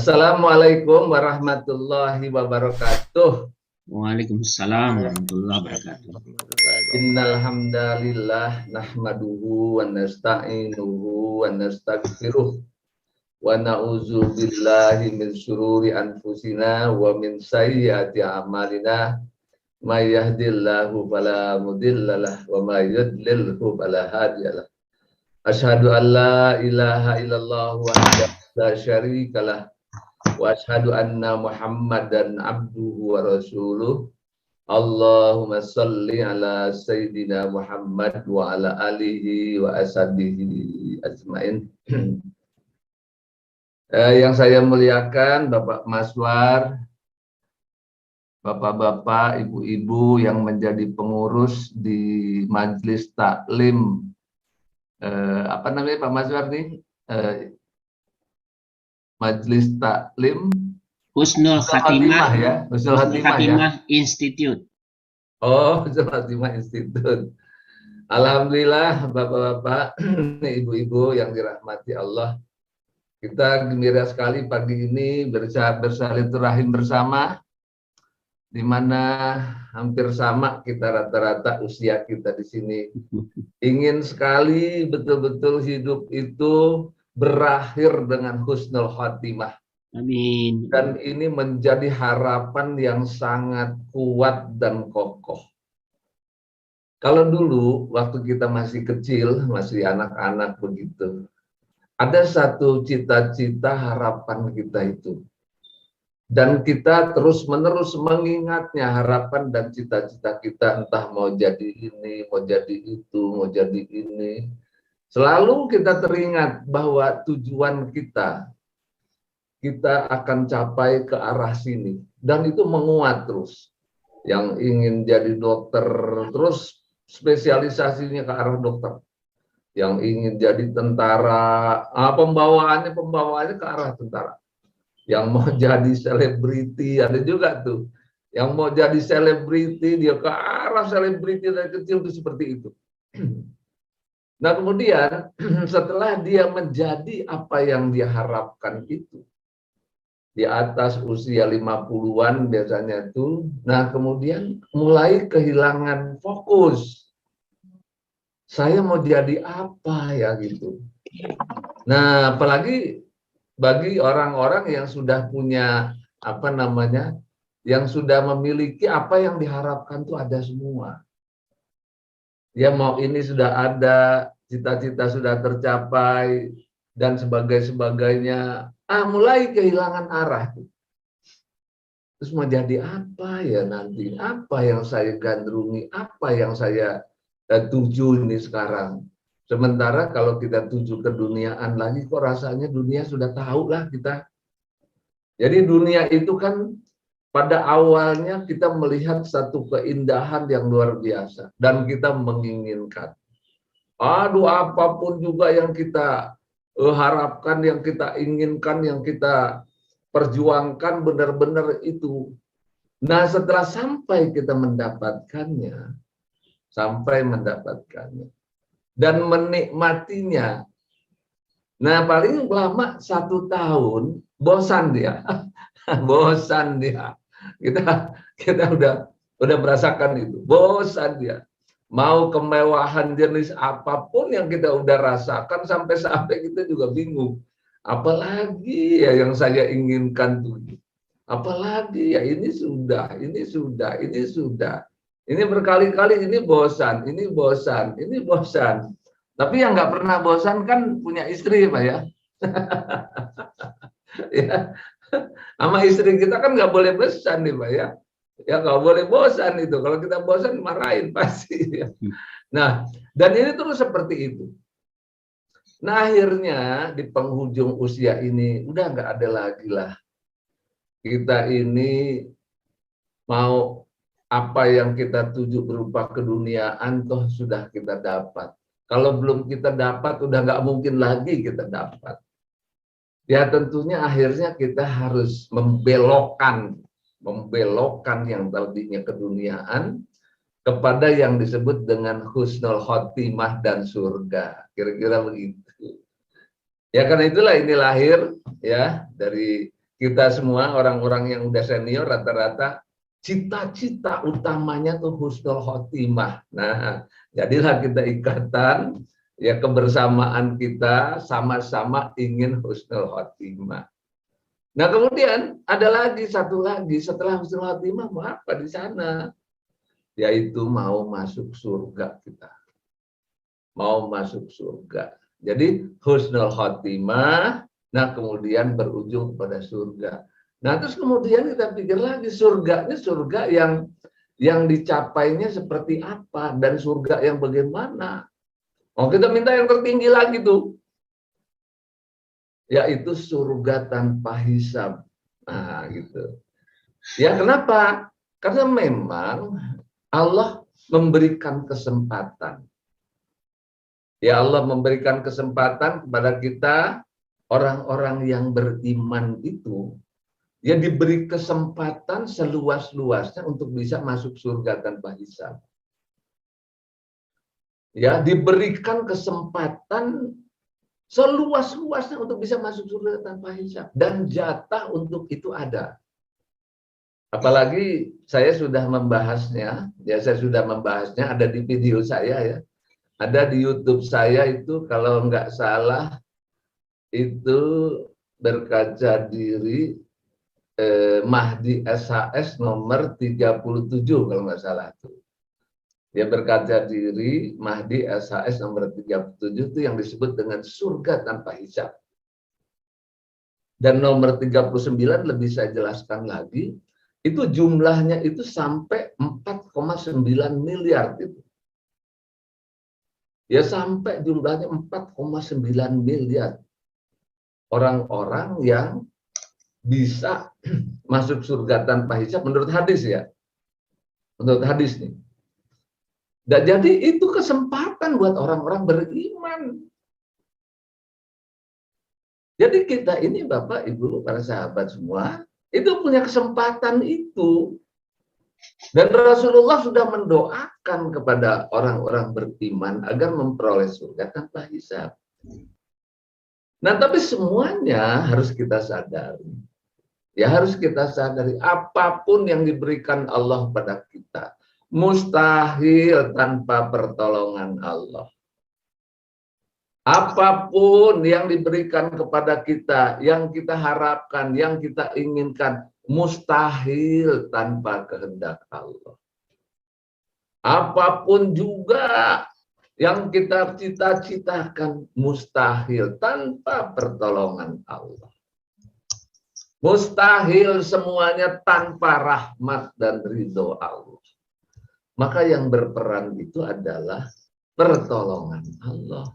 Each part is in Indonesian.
Assalamualaikum warahmatullahi wabarakatuh. Waalaikumsalam warahmatullahi wabarakatuh. Innal hamdalillah nahmaduhu wa nasta'inuhu wa nastaghfiruh wa na'udzu billahi min syururi anfusina wa min sayyiati a'malina. May yahdihillahu fala mudhillalah wa may yudlilhu fala hadiyalah. Asyhadu an la ilaha illallah wahdahu la syarikalah wa asyhadu anna Muhammadan abduhu wa rasuluh. Allahumma salli ala sayyidina Muhammad wa ala alihi wa ashabihi ajmain. Yang saya muliakan Bapak Maswar, Bapak-bapak, ibu-ibu yang menjadi pengurus di Majelis Taklim, apa namanya Pak Maswar nih? Majelis Taklim Husnul Khatimah ya, Husnul Khatimah ya. Institute. Oh, Husnul Khatimah Institute. Alhamdulillah Bapak-bapak, ibu-ibu yang dirahmati Allah. Kita gembira sekali pagi ini bersilaturahim bersama, di mana hampir sama kita rata-rata usia kita di sini. Ingin sekali betul-betul hidup itu berakhir dengan husnul khatimah. Amin. Dan ini menjadi harapan yang sangat kuat dan kokoh. Kalau dulu waktu kita masih kecil, masih anak-anak begitu, ada satu cita-cita harapan kita itu. Dan kita terus-menerus mengingatnya harapan dan cita-cita kita, entah mau jadi ini, mau jadi itu, mau jadi ini. Selalu kita teringat bahwa tujuan kita akan capai ke arah sini. Dan itu menguat terus. Yang ingin jadi dokter, terus spesialisasinya ke arah dokter. Yang ingin jadi tentara, pembawaannya ke arah tentara. Yang mau jadi selebriti, ada juga tuh. Yang mau jadi selebriti, dia ke arah selebriti dari kecil itu seperti itu. Nah kemudian setelah dia menjadi apa yang dia harapkan itu, di atas usia 50-an biasanya itu, nah kemudian mulai kehilangan fokus. Saya mau jadi apa ya gitu. Nah apalagi bagi orang-orang yang sudah punya apa namanya, yang sudah memiliki apa yang diharapkan itu ada semua. Ya mau ini sudah ada, cita-cita sudah tercapai dan sebagainya. Mulai kehilangan arah. Terus mau jadi apa ya nanti? Apa yang saya gandrungi? Apa yang saya tuju ini sekarang? Sementara kalau kita tuju keduniaan lagi, kok rasanya dunia sudah tahu lah kita. Jadi dunia itu kan pada awalnya kita melihat satu keindahan yang luar biasa. Dan kita menginginkan. Aduh, apapun juga yang kita harapkan, yang kita inginkan, yang kita perjuangkan benar-benar itu. Nah setelah sampai kita mendapatkannya, dan menikmatinya. Nah paling lama 1 tahun bosan dia, bosan dia. Kita udah merasakan itu, bosan dia. Mau kemewahan jenis apapun yang kita udah rasakan sampai kita juga bingung. Apalagi ya yang saya inginkan tuh. Apalagi ya ini sudah. Ini berkali-kali ini bosan. Tapi yang nggak pernah bosan kan punya istri, Pak ya. Ya. Sama istri kita kan nggak boleh bosan nih, Pak ya. Ya nggak boleh bosan itu. Kalau kita bosan marahin pasti. Ya. Nah, dan ini terus seperti itu. Nah akhirnya di penghujung usia ini udah nggak ada lagi lah. Kita ini mau apa yang kita tuju berupa keduniaan toh sudah kita dapat. Kalau belum kita dapat, udah nggak mungkin lagi kita dapat. Ya tentunya akhirnya kita harus membelokkan yang tadinya keduniaan kepada yang disebut dengan husnul khotimah dan surga. Kira-kira begitu. Ya karena itulah ini lahir ya dari kita semua orang-orang yang udah senior rata-rata cita-cita utamanya tuh husnul khotimah. Nah, jadilah kita ikatan ya kebersamaan kita sama-sama ingin husnul khotimah. Nah, kemudian ada lagi satu lagi setelah husnul khotimah mau apa di sana? Yaitu mau masuk surga kita. Mau masuk surga. Jadi husnul khotimah, nah kemudian berujung kepada surga. Nah terus kemudian kita pikir lagi surganya surga yang dicapainya seperti apa dan surga yang bagaimana? Oh kita minta yang tertinggi lagi tuh, yaitu surga tanpa hisab. Nah gitu. Ya kenapa? Karena memang Allah memberikan kesempatan. Ya Allah memberikan kesempatan kepada kita orang-orang yang beriman itu ya diberi kesempatan seluas-luasnya untuk bisa masuk surga tanpa hisab. Ya diberikan kesempatan seluas-luasnya untuk bisa masuk surga tanpa hisab dan jatah untuk itu ada. Apalagi saya sudah membahasnya, ya saya sudah membahasnya ada di video saya ya. Ada di YouTube saya itu kalau nggak salah itu berkaca diri Mahdi SHS nomor 37 kalau nggak salah itu. Dia berkaca diri Mahdi SHS nomor 37 itu yang disebut dengan surga tanpa hisab. Dan nomor 39 lebih saya jelaskan lagi, itu jumlahnya itu sampai 4,9 miliar itu. Ya sampai jumlahnya 4,9 miliar orang-orang yang bisa masuk surga tanpa hisab menurut hadis ya. Menurut hadis nih. Dan jadi itu kesempatan buat orang-orang beriman. Jadi kita ini Bapak, Ibu, para sahabat semua, itu punya kesempatan itu. Dan Rasulullah sudah mendoakan kepada orang-orang beriman agar memperoleh surga tanpa hisab. Nah, tapi semuanya harus kita sadari. Ya harus kita sadari apapun yang diberikan Allah pada kita mustahil tanpa pertolongan Allah. Apapun yang diberikan kepada kita, yang kita harapkan, yang kita inginkan, mustahil tanpa kehendak Allah. Apapun juga yang kita cita-citakan, mustahil tanpa pertolongan Allah. Mustahil semuanya tanpa rahmat dan ridho Allah. Maka yang berperan itu adalah pertolongan Allah.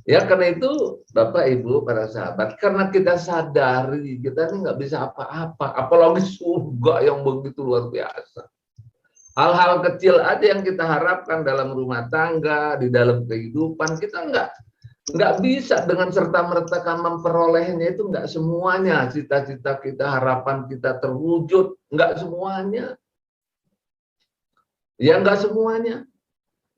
Ya karena itu Bapak Ibu para sahabat, karena kita sadari kita ini nggak bisa apa-apa, apalagi surga yang begitu luar biasa. Hal-hal kecil aja yang kita harapkan dalam rumah tangga, di dalam kehidupan kita nggak bisa dengan serta-merta memperolehnya, itu nggak semuanya cita-cita kita, harapan kita terwujud, nggak semuanya. Ya nggak semuanya.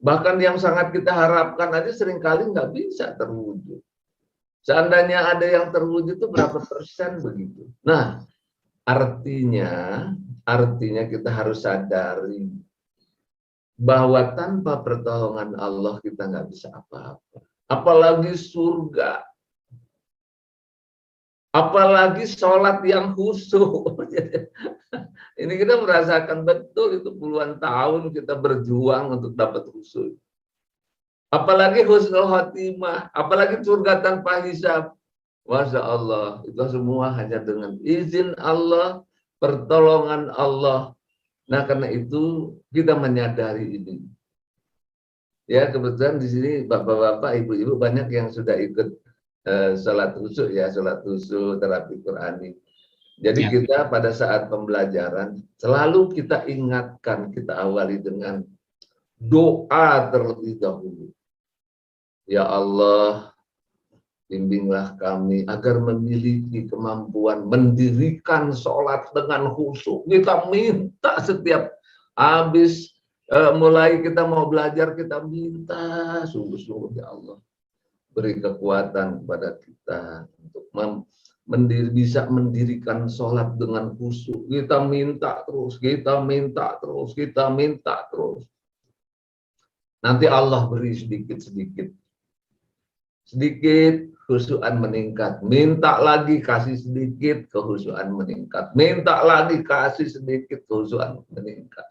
Bahkan yang sangat kita harapkan aja seringkali nggak bisa terwujud. Seandainya ada yang terwujud itu berapa persen begitu. Nah, artinya kita harus sadari bahwa tanpa pertolongan Allah kita nggak bisa apa-apa. Apalagi surga. Apalagi sholat yang khusyuk. Ini kita merasakan betul itu puluhan tahun kita berjuang untuk dapat khusyuk. Apalagi husnul khotimah, apalagi surga tanpa hisab. Masya Allah, itu semua hanya dengan izin Allah, pertolongan Allah. Nah karena itu kita menyadari ini. Ya kebetulan di sini bapak-bapak, ibu-ibu banyak yang sudah ikut sholat khusyuk ya, sholat khusyuk, terapi Qurani. Jadi kita pada saat pembelajaran selalu kita ingatkan, kita awali dengan doa terlebih dahulu. Ya Allah, bimbinglah kami agar memiliki kemampuan mendirikan sholat dengan khusyuk. Kita minta setiap habis mulai kita mau belajar, kita minta sungguh-sungguh ya Allah. Beri kekuatan kepada kita untuk bisa mendirikan sholat dengan khusyuk. Kita minta terus, kita minta terus, kita minta terus. Nanti Allah beri sedikit-sedikit. Sedikit, khusyukan meningkat. Minta lagi, kasih sedikit, kekhusyukan meningkat. Minta lagi, kasih sedikit, kekhusyukan meningkat.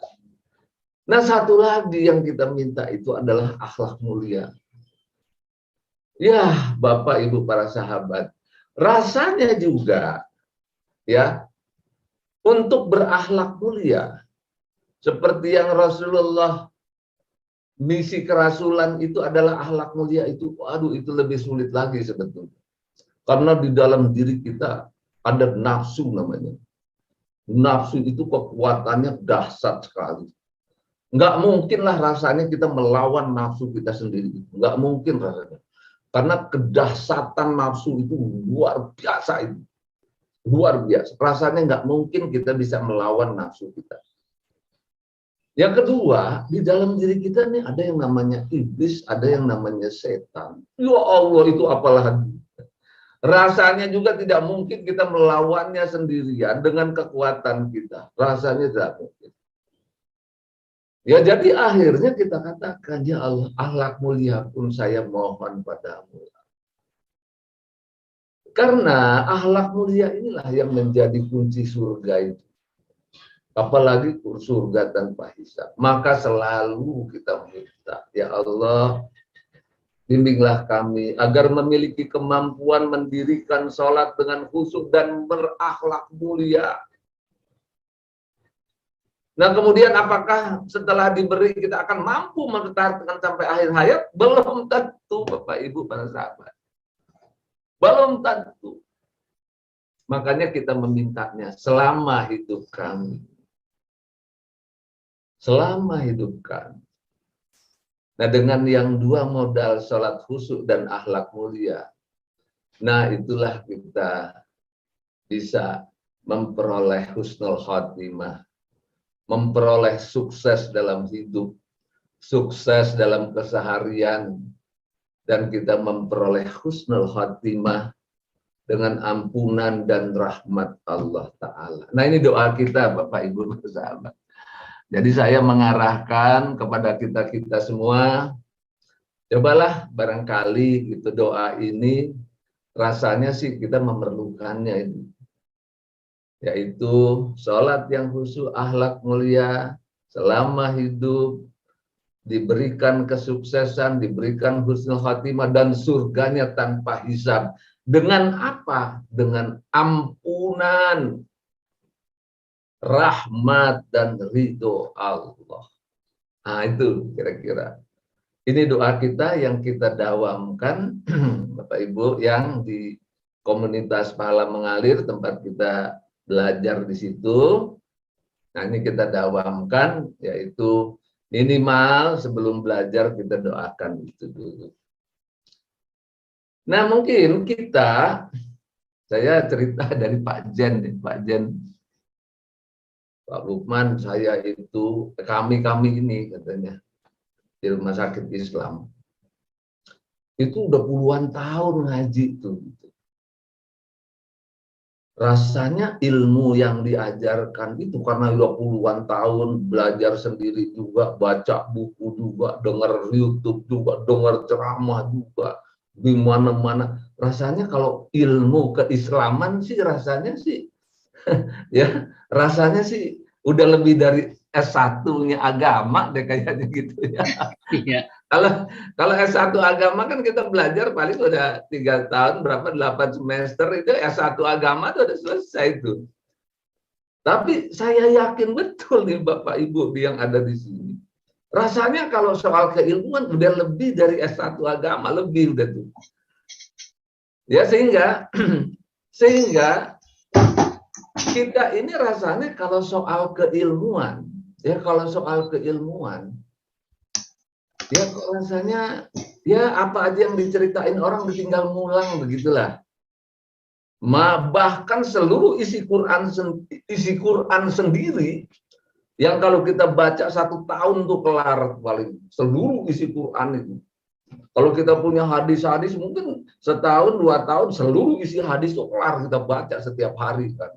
Nah, satu lagi yang kita minta itu adalah akhlak mulia. Ya, Bapak Ibu para sahabat, rasanya juga ya untuk berakhlak mulia seperti yang Rasulullah misi kerasulan itu adalah akhlak mulia itu, aduh itu lebih sulit lagi sebetulnya. Karena di dalam diri kita ada nafsu namanya. Nafsu itu kekuatannya dahsyat sekali. Nggak mungkinlah rasanya kita melawan nafsu kita sendiri. Nggak mungkin rasanya. Karena kedahsyatan nafsu itu luar biasa itu. Luar biasa. Rasanya nggak mungkin kita bisa melawan nafsu kita. Yang kedua, di dalam diri kita nih ada yang namanya iblis, ada yang namanya setan. Ya Allah, itu apalagi. Rasanya juga tidak mungkin kita melawannya sendirian dengan kekuatan kita. Rasanya tidak mungkin. Ya jadi akhirnya kita katakan, ya Allah, akhlak mulia pun saya mohon padamu. Karena akhlak mulia inilah yang menjadi kunci surga itu. Apalagi surga tanpa hisab. Maka selalu kita minta, ya Allah, bimbinglah kami agar memiliki kemampuan mendirikan sholat dengan khusyuk dan berakhlak mulia. Nah kemudian apakah setelah diberi kita akan mampu mempertahankan sampai akhir hayat? Belum tentu Bapak Ibu para sahabat. Belum tentu. Makanya kita memintanya selama hidup kami. Selama hidup kami. Nah dengan yang dua modal sholat khusyuk dan akhlak mulia. Nah itulah kita bisa memperoleh husnul khotimah. Memperoleh sukses dalam hidup, sukses dalam keseharian, dan kita memperoleh husnul khatimah dengan ampunan dan rahmat Allah Ta'ala. Nah ini doa kita Bapak Ibu sahabat. Jadi saya mengarahkan kepada kita semua, cobalah barangkali gitu doa ini rasanya sih kita memerlukannya ini. Yaitu sholat yang khusyuk, akhlak mulia, selama hidup, diberikan kesuksesan, diberikan husnul khatimah, dan surganya tanpa hisab. Dengan apa? Dengan ampunan, rahmat, dan ridho Allah. Nah itu kira-kira. Ini doa kita yang kita dawamkan, Bapak Ibu, yang di komunitas Pahala Mengalir, tempat kita belajar di situ. Nah ini kita dawamkan, yaitu minimal sebelum belajar kita doakan itu dulu. Nah mungkin saya cerita dari Pak Jen, Pak Lukman, saya itu kami ini katanya di rumah sakit Islam itu udah puluhan tahun ngaji tuh. Rasanya ilmu yang diajarkan itu karena udah puluhan tahun belajar sendiri juga, baca buku juga, dengar YouTube juga, dengar ceramah juga, di mana-mana. Rasanya kalau ilmu keislaman sih rasanya sih ya, rasanya sih udah lebih dari S1-nya agama deh kayaknya gitu ya. Iya. Kalau S1 agama kan kita belajar paling udah 3 tahun, berapa 8 semester, itu S1 agama itu udah selesai itu. Tapi saya yakin betul nih Bapak Ibu yang ada di sini. Rasanya kalau soal keilmuan udah lebih dari S1 agama, lebih udah tuh. Ya sehingga kita ini rasanya kalau soal keilmuan, ya kok rasanya ya apa aja yang diceritain orang ditinggal ngulang begitulah. Bahkan seluruh isi Quran sendiri yang kalau kita baca 1 tahun tuh kelar paling seluruh isi Quran itu. Kalau kita punya hadis-hadis, mungkin setahun, 2 tahun, seluruh isi hadis itu kelar kita baca setiap hari kan.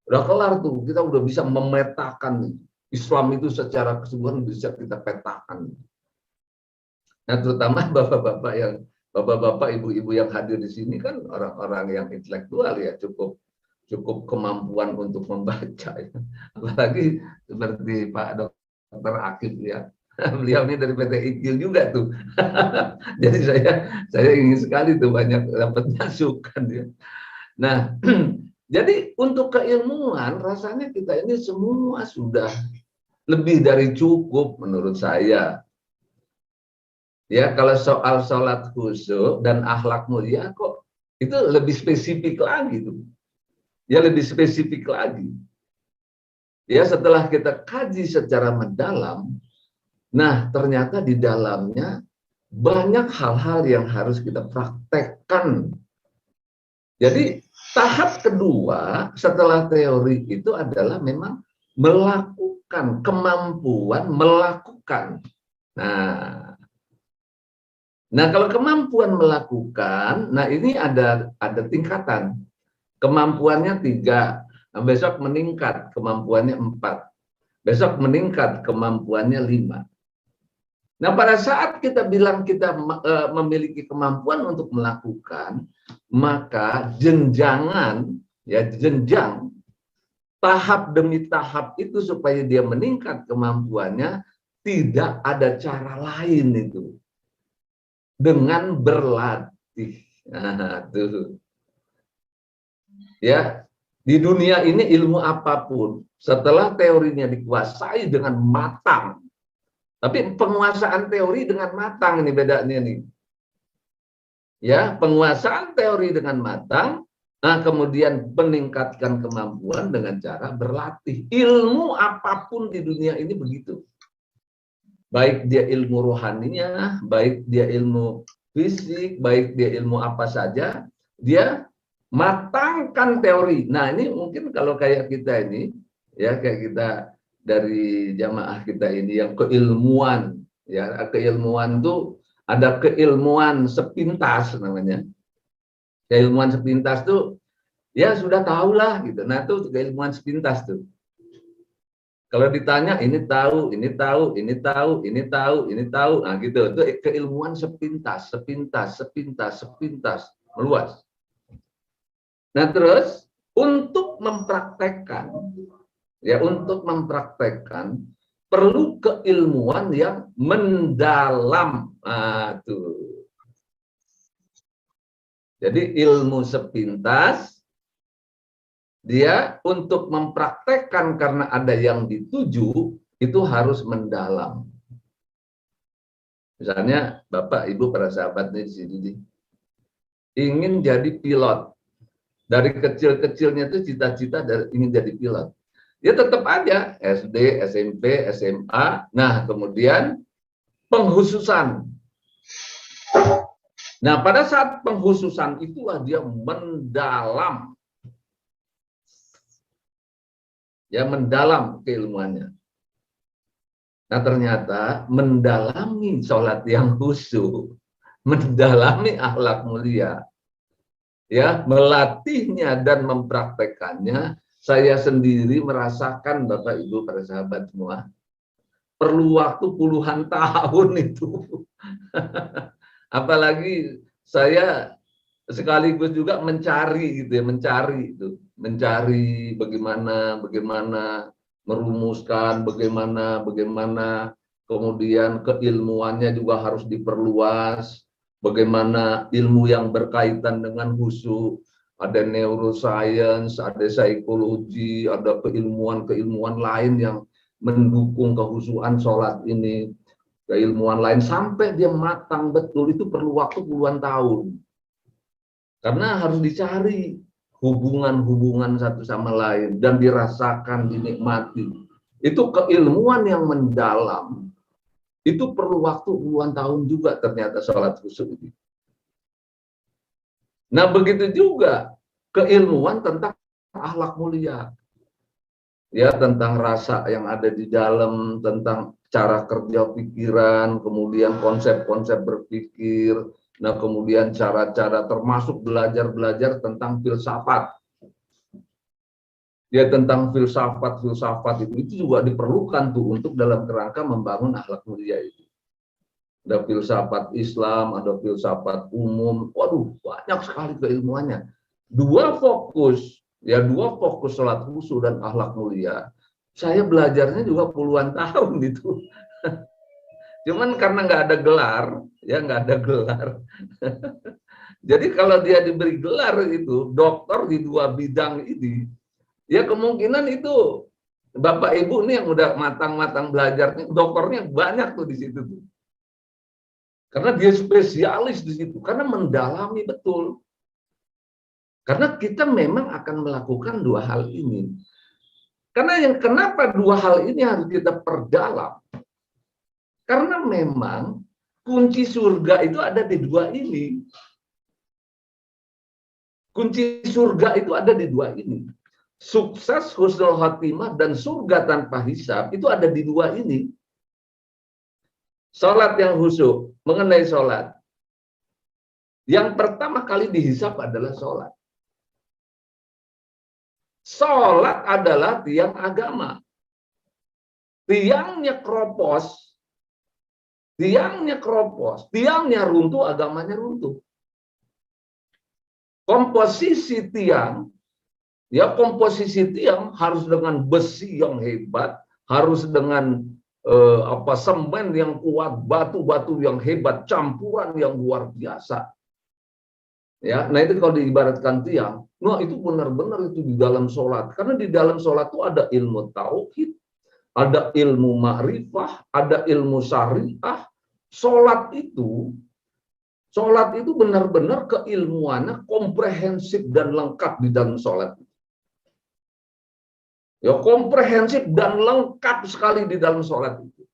Udah kelar tuh, kita udah bisa memetakan Islam itu secara keseluruhan bisa kita petakan. Nah, terutama bapak-bapak, ibu-ibu yang hadir di sini kan orang-orang yang intelektual ya, cukup kemampuan untuk membaca ya. Apalagi seperti Pak Dr. Akif ya. Beliau ini dari PT IQ juga tuh. Jadi saya ingin sekali tuh banyak dapat masukan ya. Nah, jadi untuk keilmuan rasanya kita ini semua sudah lebih dari cukup menurut saya. Ya, kalau soal sholat khusyuk dan akhlak mulia kok itu lebih spesifik lagi tuh. Ya, lebih spesifik lagi. Ya, setelah kita kaji secara mendalam, nah ternyata di dalamnya banyak hal-hal yang harus kita praktekkan. Jadi tahap kedua setelah teori itu adalah memang melakukan, kemampuan melakukan. Nah, kalau kemampuan melakukan, nah ini ada tingkatan. Kemampuannya 3, nah, besok meningkat kemampuannya 4, besok meningkat kemampuannya 5. Nah, pada saat kita bilang kita memiliki kemampuan untuk melakukan, maka jenjang tahap demi tahap itu supaya dia meningkat kemampuannya, tidak ada cara lain itu dengan berlatih. Nah, tuh. Ya, di dunia ini ilmu apapun setelah teorinya dikuasai dengan matang, tapi penguasaan teori dengan matang ini bedanya nih. Ya, penguasaan teori dengan matang, nah kemudian meningkatkan kemampuan dengan cara berlatih. Ilmu apapun di dunia ini begitu. Baik dia ilmu rohaninya, baik dia ilmu fisik, baik dia ilmu apa saja, dia matangkan teori. Nah, ini mungkin kalau kayak kita ini, ya kayak kita dari jamaah kita ini yang keilmuan, ya keilmuan tuh ada keilmuan sepintas namanya. Keilmuan sepintas tuh ya sudah tahulah gitu. Nah, itu keilmuan sepintas tuh. Kalau ditanya ini tahu, ini tahu, ini tahu, ini tahu, ini tahu, nah gitu. Itu keilmuan sepintas, meluas. Nah, terus untuk mempraktekkan, ya untuk mempraktekkan perlu keilmuan yang mendalam. Nah, tuh. Jadi ilmu sepintas, dia untuk mempraktekkan karena ada yang dituju, itu harus mendalam. Misalnya Bapak, Ibu, para sahabat di sini ingin jadi pilot. Dari kecil-kecilnya itu cita-cita ingin jadi pilot. Ya tetap aja SD, SMP, SMA. Nah, kemudian pengkhususan. Nah, pada saat pengkhususan itulah dia mendalam. Ya, mendalam keilmuannya. Nah, ternyata mendalami sholat yang khusyuk, mendalami akhlak mulia, ya melatihnya dan mempraktekannya, saya sendiri merasakan Bapak Ibu para sahabat semua perlu waktu puluhan tahun itu. Apalagi saya sekaligus juga mencari gitu ya, mencari bagaimana merumuskan, bagaimana kemudian keilmuannya juga harus diperluas. Bagaimana ilmu yang berkaitan dengan khusyuk, ada neuroscience, ada psikologi, ada keilmuan lain yang mendukung kehusuan sholat ini, keilmuan lain sampai dia matang betul itu perlu waktu puluhan tahun. Karena harus dicari hubungan-hubungan satu sama lain dan dirasakan, dinikmati. Itu keilmuan yang mendalam. Itu perlu waktu puluhan tahun juga ternyata sholat khusyuk itu. Nah, begitu juga keilmuan tentang akhlak mulia. Ya, tentang rasa yang ada di dalam, tentang cara kerja pikiran, kemudian konsep-konsep berpikir, nah kemudian cara-cara termasuk belajar-belajar tentang filsafat. Ya tentang filsafat itu juga diperlukan tuh untuk dalam kerangka membangun akhlak mulia itu. Ada filsafat Islam, ada filsafat umum, waduh banyak sekali keilmuannya. Dua fokus sholat khusyuk dan akhlak mulia. Saya belajarnya juga puluhan tahun itu. Cuman karena nggak ada gelar, ya nggak ada gelar. Jadi kalau dia diberi gelar itu, dokter di dua bidang ini, ya kemungkinan itu Bapak Ibu nih yang udah matang-matang belajarnya, dokternya banyak tuh di situ tuh. Karena dia spesialis di situ, karena mendalami betul. Karena kita memang akan melakukan dua hal ini. Karena kenapa dua hal ini harus kita perdalam? Karena memang kunci surga itu ada di dua ini. Kunci surga itu ada di dua ini. Sukses, husnul khotimah, dan surga tanpa hisab itu ada di dua ini. Salat yang khusyuk, mengenai salat. Yang pertama kali dihisab adalah salat. Salat adalah tiang agama. Tiangnya keropos, tiangnya runtuh, agamanya runtuh. Komposisi tiang harus dengan besi yang hebat, harus dengan semen yang kuat, batu-batu yang hebat, campuran yang luar biasa. Ya, nah itu kalau diibaratkan tiang, nah itu benar-benar itu di dalam sholat. Karena di dalam sholat itu ada ilmu tauhid, ada ilmu ma'rifah, ada ilmu syariah. Sholat itu benar-benar keilmuannya komprehensif dan lengkap di dalam sholat. Ya, komprehensif dan lengkap sekali di dalam sholat itu.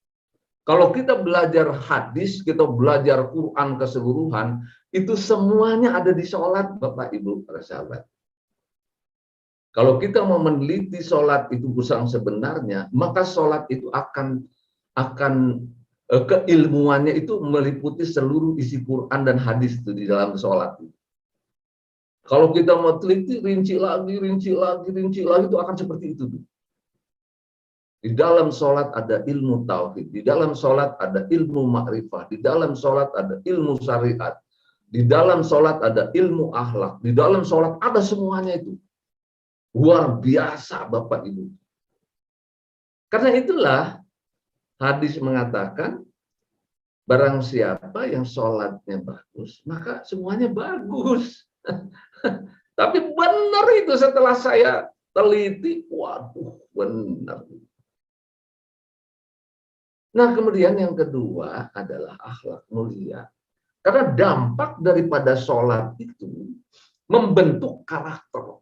Kalau kita belajar hadis, kita belajar Quran keseluruhan, itu semuanya ada di sholat, Bapak Ibu para sahabat. Kalau kita mau meneliti sholat itu usang sebenarnya, maka sholat itu akan keilmuannya itu meliputi seluruh isi Quran dan hadis itu di dalam sholat. Kalau kita mau teliti, rinci lagi, itu akan seperti itu. Di dalam sholat ada ilmu tauhid, di dalam sholat ada ilmu ma'rifah, di dalam sholat ada ilmu syariat, di dalam sholat ada ilmu akhlak, di dalam sholat ada semuanya itu. Luar biasa Bapak Ibu. Karena itulah hadis mengatakan, barang siapa yang sholatnya bagus, maka semuanya bagus. Tapi benar itu setelah saya teliti, waduh benar. Nah kemudian yang kedua adalah akhlak mulia. Karena dampak daripada sholat itu membentuk karakter.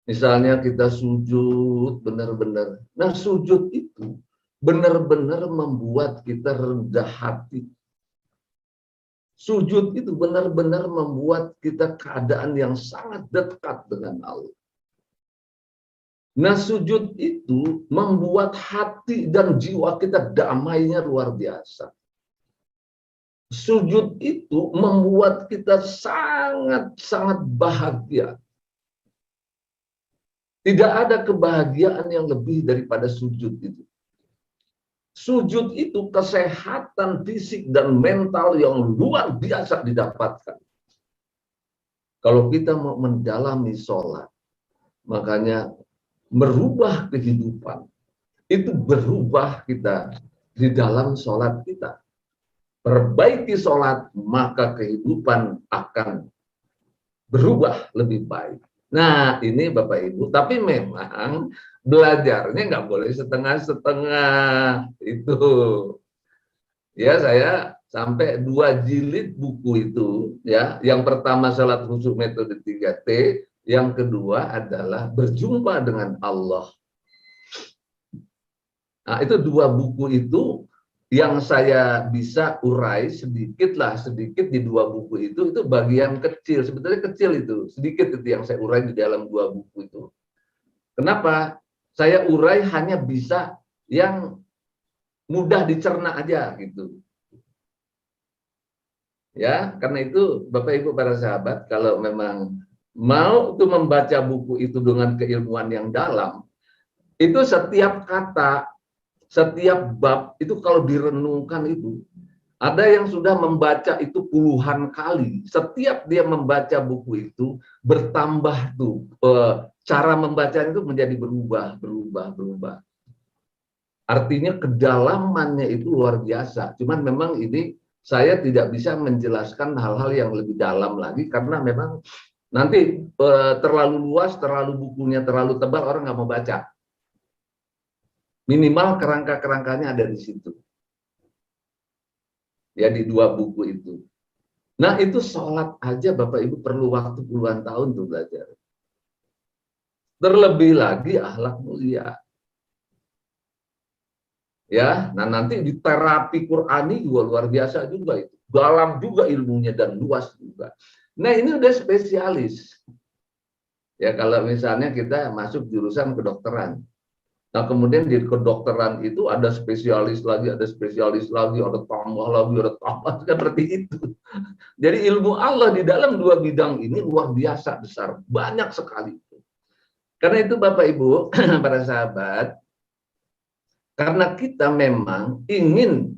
Misalnya kita sujud benar-benar. Nah sujud itu benar-benar membuat kita rendah hati. Sujud itu benar-benar membuat kita keadaan yang sangat dekat dengan Allah. Nah sujud itu membuat hati dan jiwa kita damainya luar biasa. Sujud itu membuat kita sangat-sangat bahagia. Tidak ada kebahagiaan yang lebih daripada sujud itu. Sujud itu kesehatan fisik dan mental yang luar biasa didapatkan. Kalau kita mau mendalami sholat, makanya merubah kehidupan. Itu berubah kita di dalam sholat kita. Perbaiki sholat, maka kehidupan akan berubah lebih baik. Nah, ini Bapak Ibu, tapi memang belajarnya nggak boleh setengah-setengah. Itu. Ya, saya sampai 2 jilid buku itu. Ya, yang pertama sholat khusyuk metode 3T, yang kedua adalah berjumpa dengan Allah. Nah, itu 2 buku itu yang saya bisa urai sedikit di 2 buku itu bagian kecil, sebetulnya kecil itu, sedikit itu yang saya urai di dalam 2 buku itu. Kenapa? Saya urai hanya bisa yang mudah dicerna aja gitu. Ya, karena itu Bapak Ibu para sahabat, kalau memang mau tuh membaca buku itu dengan keilmuan yang dalam, itu setiap kata, setiap bab itu kalau direnungkan itu, ada yang sudah membaca itu puluhan kali. Setiap dia membaca buku itu bertambah tuh cara membaca itu menjadi berubah. Artinya kedalamannya itu luar biasa. Cuman memang ini saya tidak bisa menjelaskan hal-hal yang lebih dalam lagi karena memang nanti terlalu luas, terlalu bukunya terlalu tebal, orang nggak mau baca. Minimal kerangka-kerangkanya ada di situ. Ya, di dua buku itu. Nah, itu sholat aja Bapak Ibu perlu waktu puluhan tahun tuh belajar. Terlebih lagi akhlak mulia. Ya, nah nanti di terapi Qurani juga luar biasa juga itu. Dalam juga ilmunya dan luas juga. Nah, ini udah spesialis. Ya, kalau misalnya kita masuk jurusan kedokteran. Nah, kemudian di kedokteran itu ada spesialis lagi, ada tambah, seperti itu. Jadi ilmu Allah di dalam dua bidang ini luar biasa besar, banyak sekali. Karena itu Bapak Ibu, para sahabat, karena kita memang ingin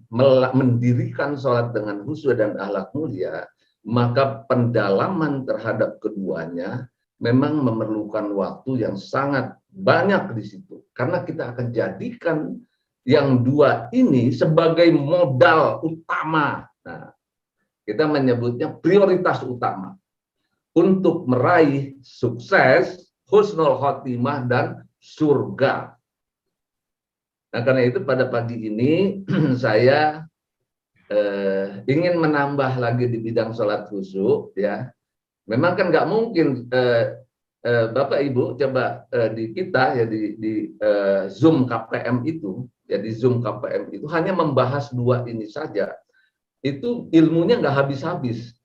mendirikan sholat dengan khusyuk dan akhlak mulia, maka pendalaman terhadap keduanya memang memerlukan waktu yang sangat banyak di situ. Karena kita akan jadikan yang dua ini sebagai modal utama. Nah, kita menyebutnya prioritas utama untuk meraih sukses, husnul khotimah, dan surga. Nah, karena itu pada pagi ini saya ingin menambah lagi di bidang sholat khusyuk, ya. Memang kan nggak mungkin Bapak Ibu coba di kita ya di Zoom KPM itu, ya di Zoom KPM itu hanya membahas dua ini saja. Itu ilmunya nggak habis-habis.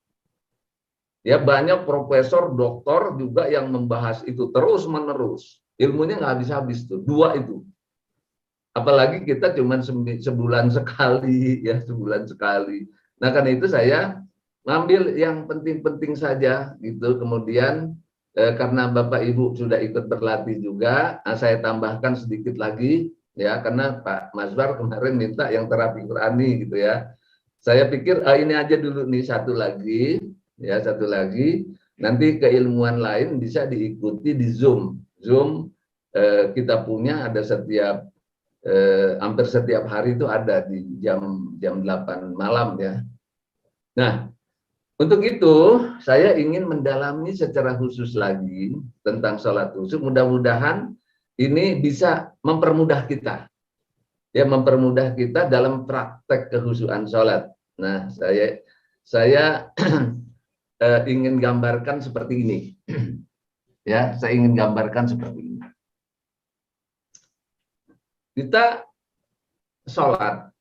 Ya, banyak profesor, doktor juga yang membahas itu terus-menerus. Ilmunya nggak habis-habis tuh, dua itu. Apalagi kita cuma sebulan sekali, ya sebulan sekali. Nah, karena itu saya ngambil yang penting-penting saja gitu. Kemudian karena Bapak Ibu sudah ikut berlatih juga, saya tambahkan sedikit lagi ya, karena Pak Mazbar kemarin minta yang terapi Qurani gitu ya. Saya pikir ini aja dulu nih, satu lagi ya, satu lagi. Nanti keilmuan lain bisa diikuti di Zoom. Zoom kita punya ada hampir setiap hari itu ada di jam 8 malam ya. Nah, untuk itu saya ingin mendalami secara khusus lagi tentang sholat khusyuk. Mudah-mudahan ini bisa mempermudah kita, ya, mempermudah kita dalam praktek kekhusyukan sholat. Nah, saya ingin gambarkan seperti ini, ya, saya ingin gambarkan seperti ini. Kita sholat,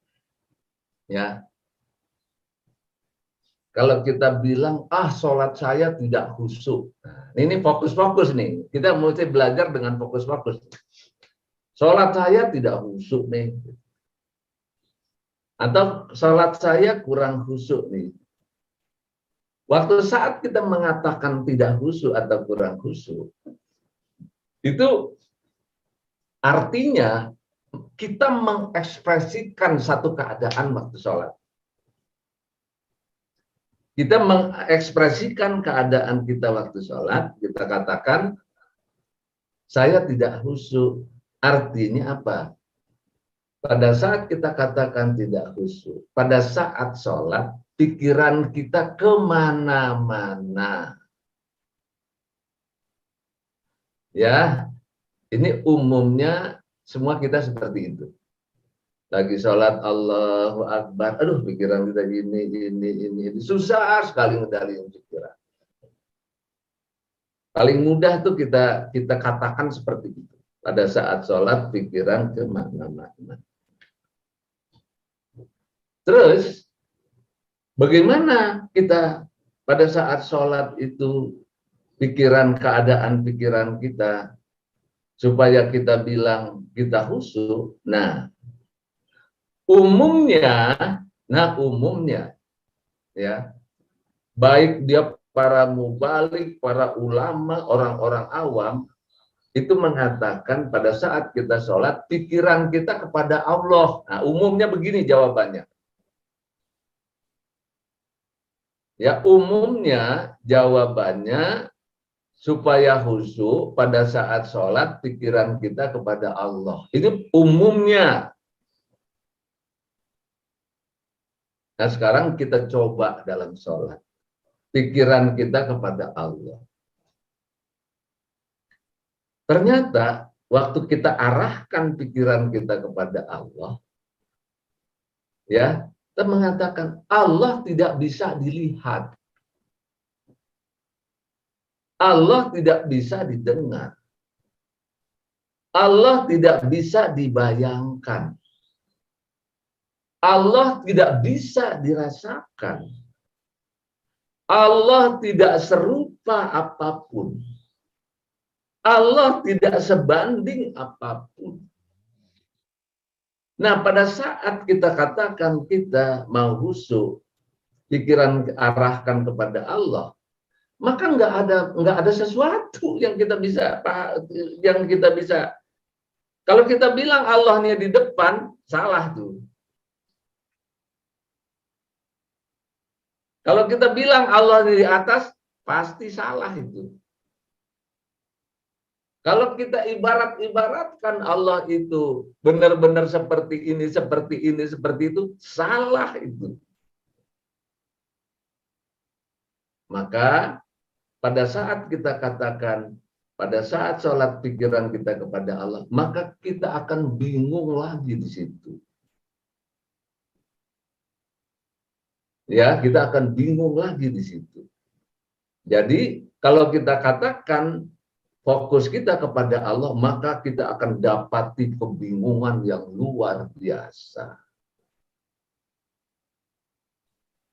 ya. Kalau kita bilang, sholat saya tidak khusyuk. Nah, ini fokus-fokus nih. Kita mesti belajar dengan fokus-fokus. Sholat saya tidak khusyuk nih. Atau sholat saya kurang khusyuk nih. Waktu saat kita mengatakan tidak khusyuk atau kurang khusyuk, itu artinya kita mengekspresikan satu keadaan waktu sholat. Kita mengekspresikan keadaan kita waktu sholat, kita katakan, saya tidak khusyuk. Artinya apa? Pada saat kita katakan tidak khusyuk, pada saat sholat, pikiran kita kemana-mana. Ya, ini umumnya semua kita seperti itu. Lagi sholat Allahu Akbar, aduh pikiran kita ini. Susah sekali ngendaliin pikiran. Paling mudah tuh kita katakan seperti itu. Pada saat sholat pikiran kemana-mana. Terus bagaimana kita pada saat sholat itu keadaan pikiran kita supaya kita bilang kita khusyuk. Nah, umumnya ya, baik dia para mubalik, para ulama, orang-orang awam itu mengatakan pada saat kita sholat, pikiran kita kepada Allah. Nah, umumnya begini jawabannya. Ya, umumnya jawabannya supaya khusyuk pada saat sholat, pikiran kita kepada Allah. Ini umumnya. Nah, sekarang kita coba dalam sholat. Pikiran kita kepada Allah. Ternyata waktu kita arahkan pikiran kita kepada Allah, ya, kita mengatakan Allah tidak bisa dilihat. Allah tidak bisa didengar. Allah tidak bisa dibayangkan. Allah tidak bisa dirasakan. Allah tidak serupa apapun. Allah tidak sebanding apapun. Nah, pada saat kita katakan kita mau khusyuk, pikiran arahkan kepada Allah, maka nggak ada sesuatu yang kita bisa kalau kita bilang Allahnya di depan, salah tuh. Kalau kita bilang Allahnya di atas, pasti salah itu. Kalau kita ibaratkan Allah itu benar-benar seperti ini, seperti itu, salah itu. Maka pada saat kita katakan, pada saat sholat pikiran kita kepada Allah, maka kita akan bingung lagi di situ. Ya, kita akan bingung lagi di situ. Jadi, kalau kita katakan fokus kita kepada Allah, maka kita akan dapati kebingungan yang luar biasa.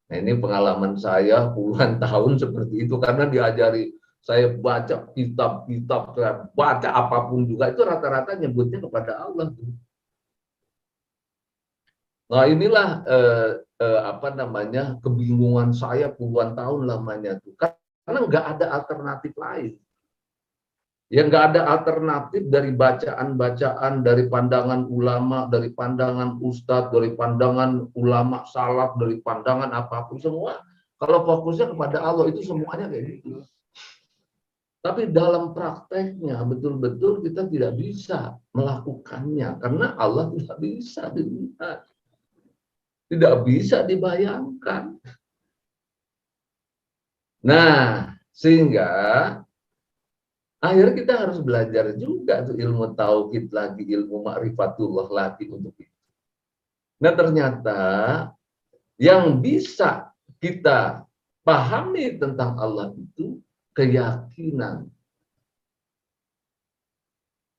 Nah, ini pengalaman saya puluhan tahun seperti itu, karena diajari, saya baca kitab-kitab, baca apapun juga, itu rata-rata nyebutnya kepada Allah. Nah, inilah kebingungan saya puluhan tahun lamanya tuh, karena nggak ada alternatif lain. Ya, nggak ada alternatif dari bacaan-bacaan, dari pandangan ulama, dari pandangan ustadz, dari pandangan ulama salaf, dari pandangan apapun semua. Kalau fokusnya kepada Allah itu semuanya kayak gitu. Tapi dalam prakteknya betul-betul kita tidak bisa melakukannya karena Allah tidak bisa dilihat, tidak bisa dibayangkan. Nah, sehingga akhirnya kita harus belajar juga tuh ilmu tauhid lagi, ilmu ma'rifatullah lagi untuk itu. Nah, ternyata yang bisa kita pahami tentang Allah itu keyakinan.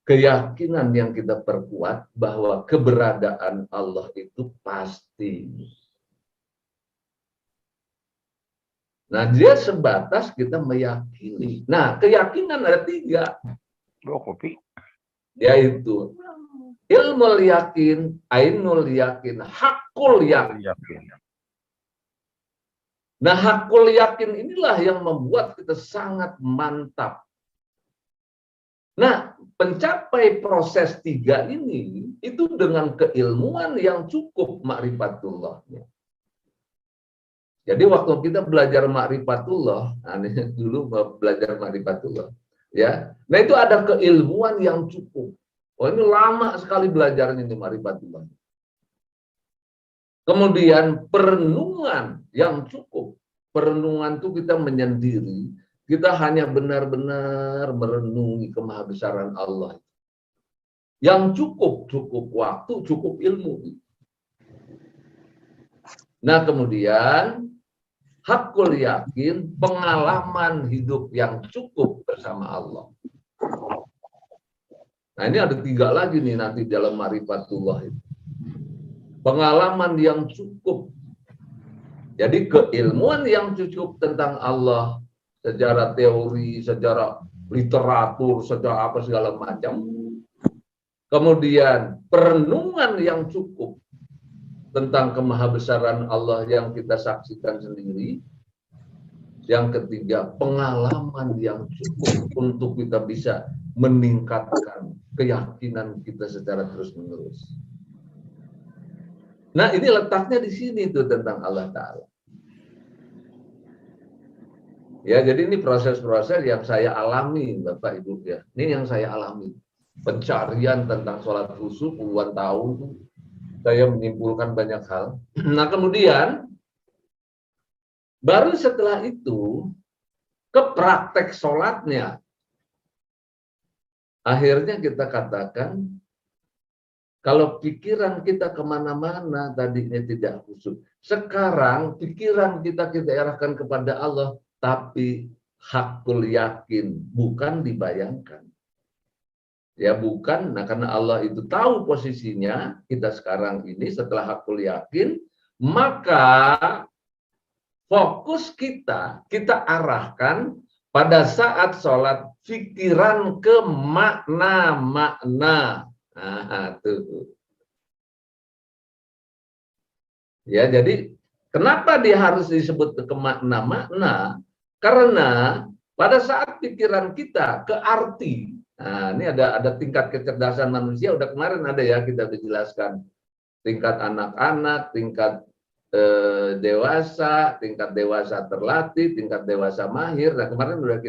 Keyakinan yang kita perkuat bahwa keberadaan Allah itu pasti. Nah, dia sebatas kita meyakini. Nah, keyakinan ada 3. Kopi. Yaitu ilmul yakin, ainul yakin, hakul yakin. Nah, hakul yakin inilah yang membuat kita sangat mantap. Nah, pencapai proses 3 ini, itu dengan keilmuan yang cukup ma'rifatullahnya. Jadi waktu kita belajar ma'rifatullah, nah dulu belajar ma'rifatullah, ya. Nah, itu ada keilmuan yang cukup. Oh, ini lama sekali belajarnya ini ma'rifatullah. Kemudian perenungan yang cukup. Perenungan itu kita menyendiri, kita hanya benar-benar merenungi kemahabesaran Allah. Yang cukup waktu, cukup ilmu. Nah, kemudian hakul yakin, pengalaman hidup yang cukup bersama Allah. Nah, ini ada 3 lagi nih nanti dalam ma'rifatullah itu. Pengalaman yang cukup. Jadi keilmuan yang cukup tentang Allah secara teori, secara literatur, secara apa segala macam. Kemudian perenungan yang cukup tentang kemahabesaran Allah yang kita saksikan sendiri. Yang ketiga, pengalaman yang cukup untuk kita bisa meningkatkan keyakinan kita secara terus-menerus. Nah, ini letaknya di sini tuh tentang Allah Ta'ala. Ya, jadi ini proses-proses yang saya alami, Bapak Ibu ya. Ini yang saya alami. Pencarian tentang sholat khusyuk puluhan tahun, saya menyimpulkan banyak hal. Nah, kemudian baru setelah itu ke praktek sholatnya. Akhirnya kita katakan, kalau pikiran kita kemana-mana tadinya tidak khusyuk. Sekarang pikiran kita arahkan kepada Allah, tapi hakul yakin, bukan dibayangkan. Ya bukan, nah karena Allah itu tahu posisinya, kita sekarang ini setelah hakul yakin, maka fokus kita arahkan pada saat sholat pikiran ke makna-makna. Nah, tuh. Ya, jadi kenapa dia harus disebut ke makna-makna? Karena pada saat pikiran kita ke arti, nah ini ada tingkat kecerdasan manusia, udah kemarin ada ya kita dijelaskan. Tingkat anak-anak, tingkat dewasa, tingkat dewasa terlatih, tingkat dewasa mahir. Nah, kemarin sudah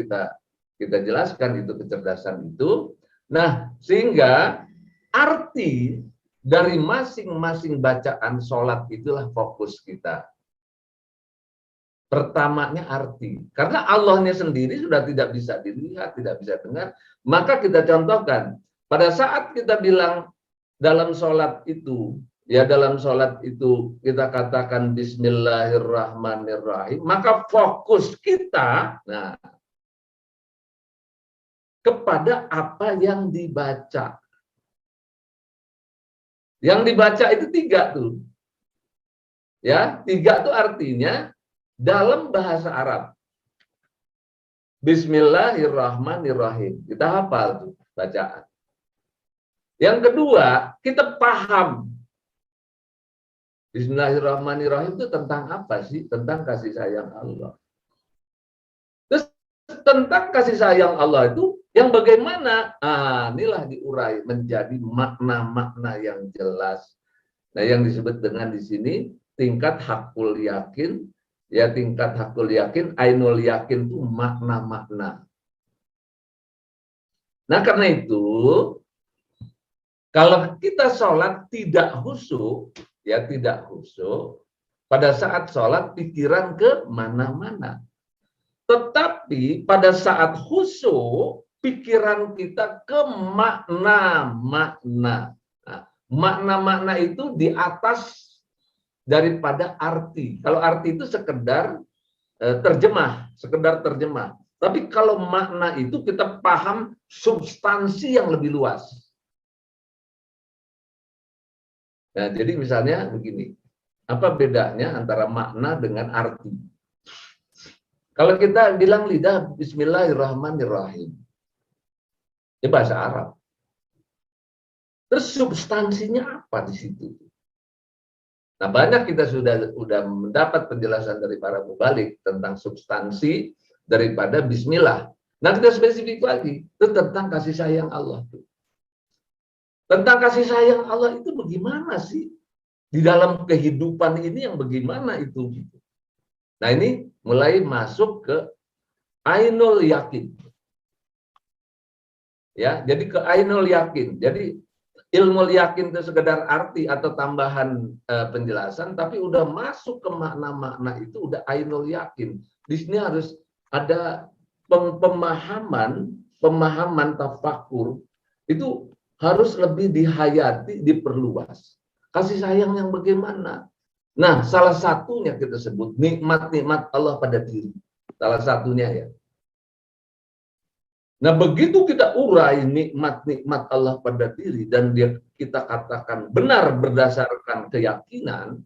kita jelaskan itu kecerdasan itu. Nah, sehingga arti dari masing-masing bacaan sholat itulah fokus kita. Pertamanya arti. Karena Allahnya sendiri sudah tidak bisa dilihat, tidak bisa dengar. Maka kita contohkan, pada saat kita bilang dalam sholat itu, ya dalam sholat itu kita katakan Bismillahirrahmanirrahim, maka fokus kita kepada apa yang dibaca. Yang dibaca itu 3 tuh. Ya, 3 tuh artinya dalam bahasa Arab. Bismillahirrahmanirrahim. Kita hafal tuh bacaan. Yang kedua, kita paham. Bismillahirrahmanirrahim itu tentang apa sih? Tentang kasih sayang Allah. Terus tentang kasih sayang Allah itu yang bagaimana? Inilah diurai menjadi makna-makna yang jelas. Nah, yang disebut dengan di sini tingkat hakul yakin, ya tingkat hakul yakin, ainul yakin itu makna-makna. Nah, karena itu kalau kita sholat tidak khusyuk, ya tidak khusyuk, pada saat sholat pikiran ke mana-mana. Tetapi pada saat khusyuk, pikiran kita ke makna-makna. Nah, makna-makna itu di atas daripada arti. Kalau arti itu sekedar terjemah. Tapi kalau makna itu kita paham substansi yang lebih luas. Nah, jadi misalnya begini, apa bedanya antara makna dengan arti? Kalau kita bilang lidah Bismillahirrahmanirrahim, ini bahasa Arab. Terus substansinya apa di situ? Nah, banyak kita sudah mendapat penjelasan dari para mubalik tentang substansi daripada Bismillah. Nah, kita spesifik lagi, itu tentang kasih sayang Allah. Tentang kasih sayang Allah itu bagaimana sih? Di dalam kehidupan ini yang bagaimana itu? Nah, ini mulai masuk ke ainul yakin. Ya, jadi ke ainul yakin. Jadi ilmu yakin itu sekedar arti atau tambahan penjelasan, tapi udah masuk ke makna-makna itu udah ainul yakin. Di sini harus ada pemahaman tafakur itu harus lebih dihayati, diperluas. Kasih sayang yang bagaimana? Nah, salah satunya kita sebut nikmat-nikmat Allah pada diri. Salah satunya ya. Nah, begitu kita urai nikmat-nikmat Allah pada diri dan kita katakan benar berdasarkan keyakinan,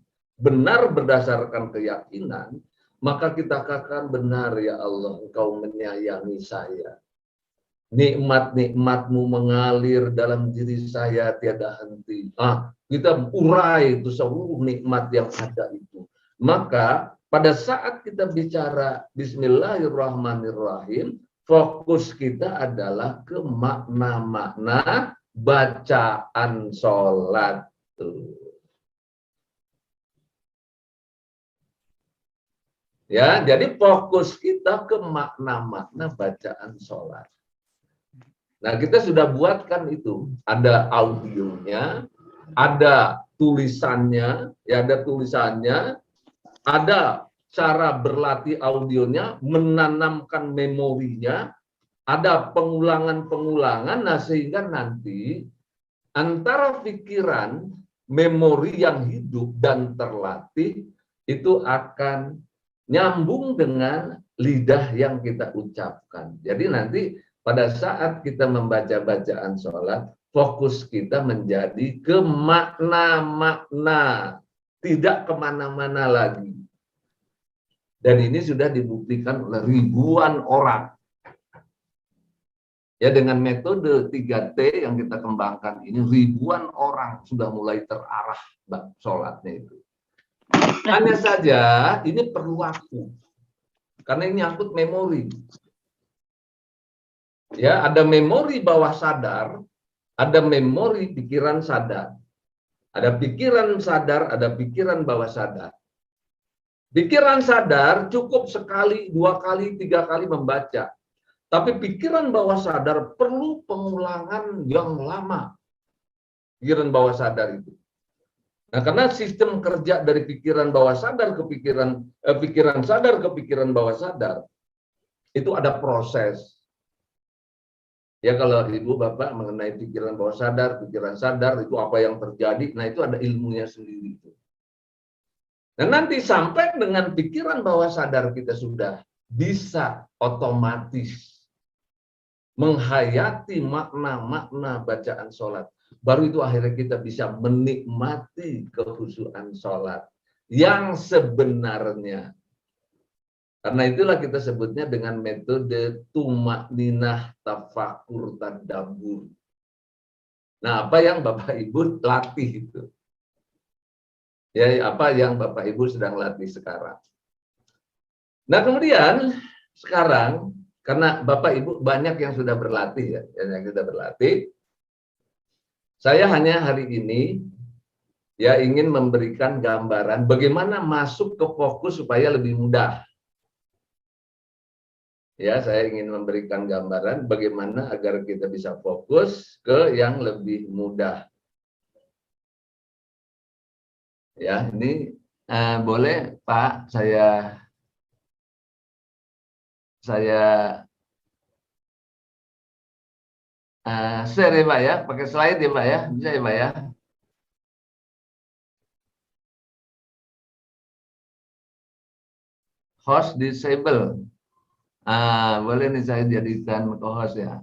maka kita katakan benar ya Allah, Engkau menyayangi saya. nikmat-nikmatmu mengalir dalam diri saya tiada henti. Kita urai itu seluruh nikmat yang ada itu. Maka pada saat kita bicara Bismillahirrahmanirrahim, fokus kita adalah ke makna-makna bacaan sholat. Ya, jadi fokus kita ke makna-makna bacaan sholat. Nah, kita sudah buatkan itu. Ada audionya, ada tulisannya, ya ada tulisannya, ada cara berlatih audionya, menanamkan memorinya, ada pengulangan-pengulangan, nah sehingga nanti antara pikiran, memori yang hidup dan terlatih itu akan nyambung dengan lidah yang kita ucapkan. Jadi nanti pada saat kita membaca bacaan sholat, fokus kita menjadi ke makna-makna, tidak kemana-mana lagi. Dan ini sudah dibuktikan oleh ribuan orang. Ya, dengan metode 3T yang kita kembangkan ini, ribuan orang sudah mulai terarah sholatnya itu. Hanya saja ini perlu waktu, karena ini nyangkut memori. Ya, ada memori bawah sadar, ada memori pikiran sadar. Ada pikiran sadar, ada pikiran bawah sadar. Pikiran sadar cukup sekali, 2 kali, 3 kali membaca. Tapi pikiran bawah sadar perlu pengulangan yang lama. Pikiran bawah sadar itu. Nah, karena sistem kerja dari pikiran bawah sadar ke pikiran sadar ke pikiran bawah sadar, itu ada proses. Ya, kalau Ibu Bapak mengenai pikiran bawah sadar, pikiran sadar, itu apa yang terjadi, nah itu ada ilmunya sendiri. Dan nanti sampai dengan pikiran bawah sadar kita sudah bisa otomatis menghayati makna-makna bacaan sholat. Baru itu akhirnya kita bisa menikmati kekhusyuan sholat yang sebenarnya. Karena itulah kita sebutnya dengan metode tumakninah tafakur tadabbur. Nah, apa yang Bapak Ibu latih itu? Ya, apa yang Bapak Ibu sedang latih sekarang? Nah, kemudian sekarang karena Bapak Ibu banyak yang sudah berlatih ya, yang sudah berlatih. Saya hanya hari ini ya ingin memberikan gambaran bagaimana masuk ke fokus supaya lebih mudah. Ya, saya ingin memberikan gambaran bagaimana agar kita bisa fokus ke yang lebih mudah. Ya, ini boleh Pak, saya share ya Pak ya, pakai slide ya Pak ya, bisa ya Pak ya. Host disable. Boleh nih saya jadikan co-host ya.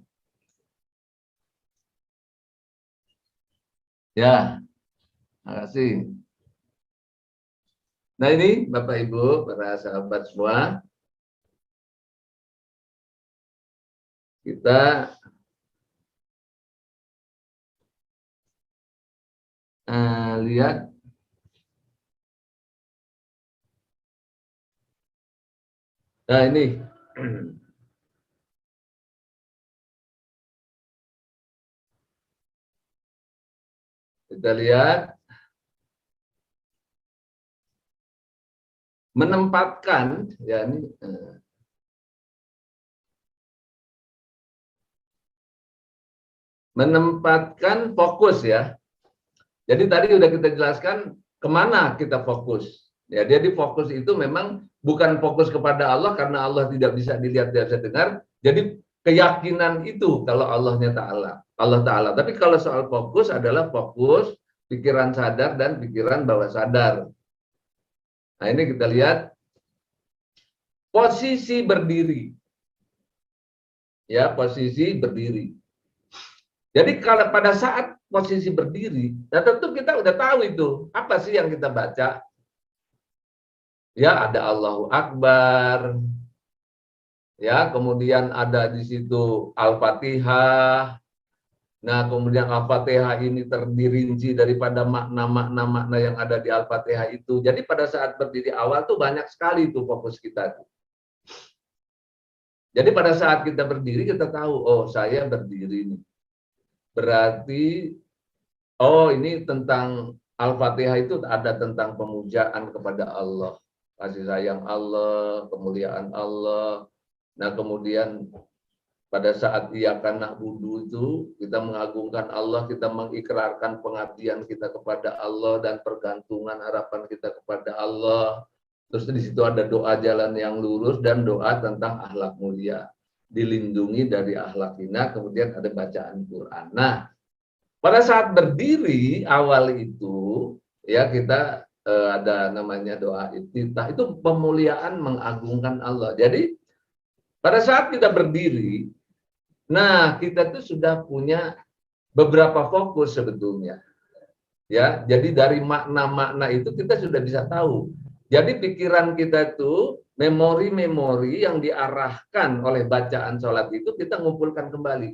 Ya, makasih. Nah ini Bapak Ibu, para sahabat semua, kita lihat nah ini kita lihat menempatkan ya ini menempatkan fokus ya. Jadi tadi udah kita jelaskan kemana kita fokus. Ya, jadi fokus itu memang bukan fokus kepada Allah karena Allah tidak bisa dilihat, tidak bisa dengar. Jadi keyakinan itu kalau Allah Ta'ala. Tapi kalau soal fokus adalah fokus pikiran sadar dan pikiran bawah sadar. Nah ini kita lihat posisi berdiri. Ya, posisi berdiri. Jadi kalau pada saat posisi berdiri, nah tentu kita udah tahu itu apa sih yang kita baca. Ya, ada Allahu Akbar, Ya, kemudian ada di situ Al-Fatihah. Nah, kemudian Al-Fatihah ini terdirinci daripada makna-makna yang ada di Al-Fatihah itu. Jadi pada saat berdiri awal tuh banyak sekali tuh fokus kita. Jadi pada saat kita berdiri kita tahu, oh saya berdiri nih. Berarti, oh ini tentang Al-Fatihah itu ada tentang pemujaan kepada Allah. Kasih sayang Allah, kemuliaan Allah. Nah kemudian pada saat iyyaka na'budu itu kita mengagungkan Allah, kita mengikrarkan pengabdian kita kepada Allah dan pergantungan harapan kita kepada Allah. Terus di situ ada doa jalan yang lurus dan doa tentang akhlak mulia, dilindungi dari akhlak hina, kemudian ada bacaan Quran. Nah, pada saat berdiri awal itu ya kita ada namanya doa iftitah, itu pemuliaan mengagungkan Allah. Jadi pada saat kita berdiri, nah, kita tuh sudah punya beberapa fokus sebetulnya. Ya, jadi dari makna-makna itu kita sudah bisa tahu. Jadi pikiran kita itu memori-memori yang diarahkan oleh bacaan sholat itu kita ngumpulkan kembali.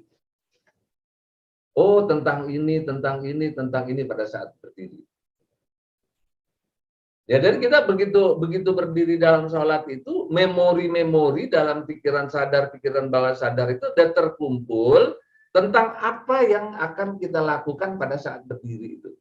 Oh, tentang ini, tentang ini, tentang ini pada saat berdiri. Ya, dan kita begitu berdiri dalam sholat itu, memori-memori dalam pikiran sadar, pikiran bawah sadar itu sudah terkumpul tentang apa yang akan kita lakukan pada saat berdiri itu.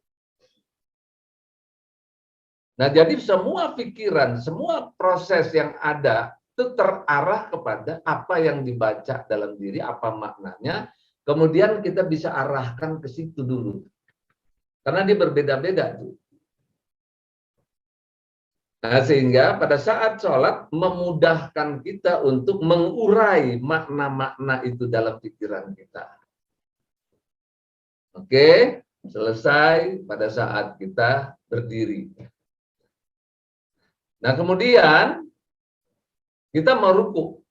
Nah, jadi semua pikiran, semua proses yang ada itu terarah kepada apa yang dibaca dalam diri, apa maknanya, kemudian kita bisa arahkan ke situ dulu. Karena dia berbeda-beda tuh. Nah, sehingga pada saat sholat memudahkan kita untuk mengurai makna-makna itu dalam pikiran kita. Oke, selesai pada saat kita berdiri. Nah, kemudian kita mau ruku.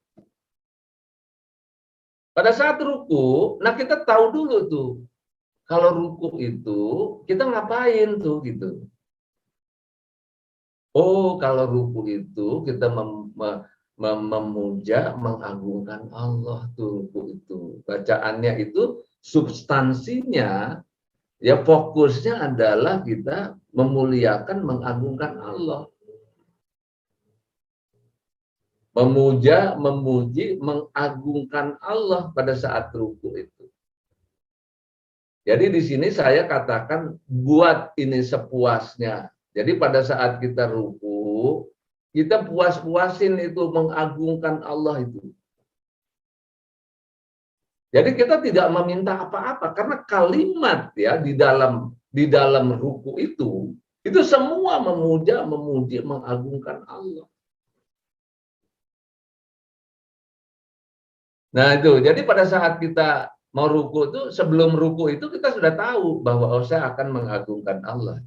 Pada saat ruku, nah kita tahu dulu tuh, kalau ruku itu kita ngapain tuh gitu. Oh, kalau ruku itu kita memuja, mengagungkan Allah tuh ruku itu. Bacaannya itu substansinya, ya fokusnya adalah kita memuliakan, mengagungkan Allah. Memuja, memuji, mengagungkan Allah pada saat ruku itu. Jadi di sini saya katakan buat ini sepuasnya. Jadi pada saat kita ruku, kita puas-puasin itu mengagungkan Allah itu. Jadi kita tidak meminta apa-apa karena kalimat ya di dalam ruku itu semua memuja, memuji, mengagungkan Allah. Nah itu, jadi pada saat kita mau ruku itu, sebelum ruku itu kita sudah tahu bahwa saya akan mengagungkan Allah.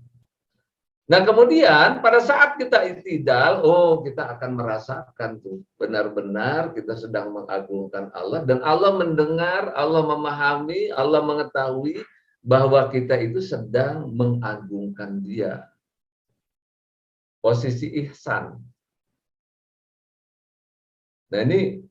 Nah kemudian pada saat kita i'tidal, kita akan merasakan tuh benar-benar kita sedang mengagungkan Allah dan Allah mendengar, Allah memahami, Allah mengetahui bahwa kita itu sedang mengagungkan Dia. Posisi ihsan. Nah ini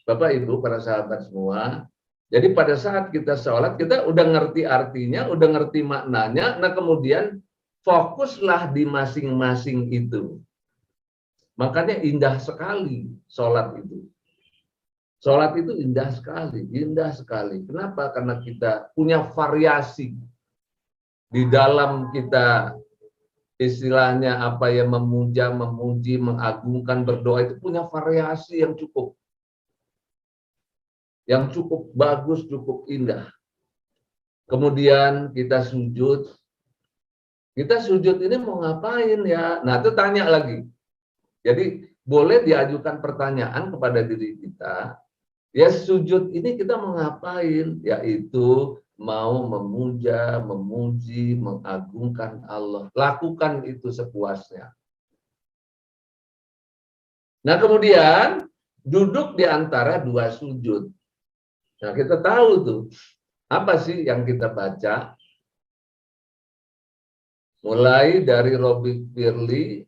Bapak Ibu para sahabat semua, jadi pada saat kita sholat kita udah ngerti artinya, udah ngerti maknanya, nah kemudian fokuslah di masing-masing itu. Makanya indah sekali sholat itu. Sholat itu indah sekali, indah sekali. Kenapa? Karena kita punya variasi di dalam kita istilahnya apa ya, memuja, memuji, mengagungkan, berdoa itu punya variasi yang cukup bagus, cukup indah. Kemudian kita sujud. Kita sujud ini mau ngapain ya? Nah, itu tanya lagi. Jadi, boleh diajukan pertanyaan kepada diri kita. Ya, sujud ini kita mau ngapain? Yaitu mau memuja, memuji, mengagungkan Allah. Lakukan itu sepuasnya. Nah, kemudian duduk di antara dua sujud. Nah, kita tahu tuh, apa sih yang kita baca? Mulai dari Robbi Firli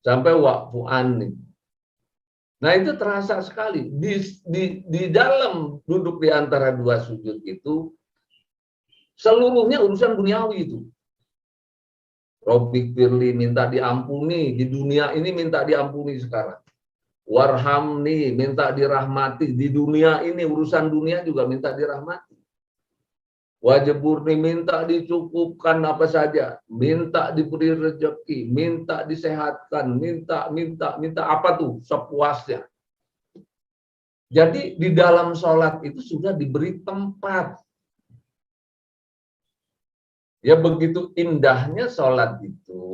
sampai Wa'fu Anni. Nah itu terasa sekali di dalam duduk di antara dua sujud itu seluruhnya urusan duniawi itu. Robik Firly minta diampuni di dunia ini, minta diampuni sekarang. Warhamni minta dirahmati di dunia ini, urusan dunia juga minta dirahmati. Wajiburni minta dicukupkan apa saja, minta diberi rezeki, minta disehatkan, minta apa tuh sepuasnya. Jadi di dalam sholat itu sudah diberi tempat. Ya begitu indahnya sholat itu,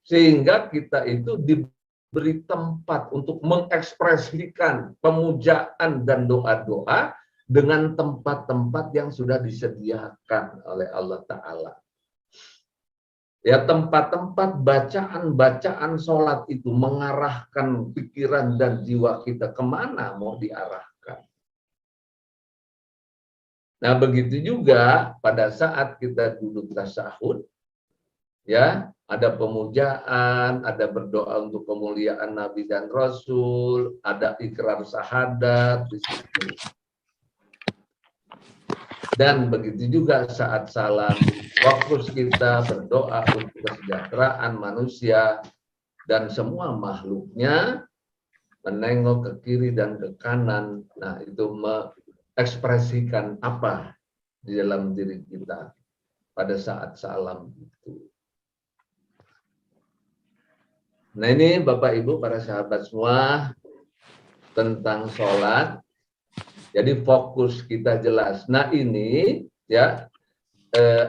sehingga kita itu diberi tempat untuk mengekspresikan pemujaan dan doa-doa dengan tempat-tempat yang sudah disediakan oleh Allah Ta'ala. Ya tempat-tempat bacaan-bacaan sholat itu mengarahkan pikiran dan jiwa kita kemana mau diarahkan. Nah, begitu juga pada saat kita duduk tasyahud, ya, ada pemujaan, ada berdoa untuk kemuliaan Nabi dan Rasul, ada ikrar syahadat di situ. Dan begitu juga saat salam, fokus kita berdoa untuk kesejahteraan manusia dan semua makhluknya, menengok ke kiri dan ke kanan. Nah, itu ekspresikan apa di dalam diri kita pada saat salam itu. Nah ini Bapak Ibu para sahabat semua tentang sholat. Jadi fokus kita jelas. Nah ini ya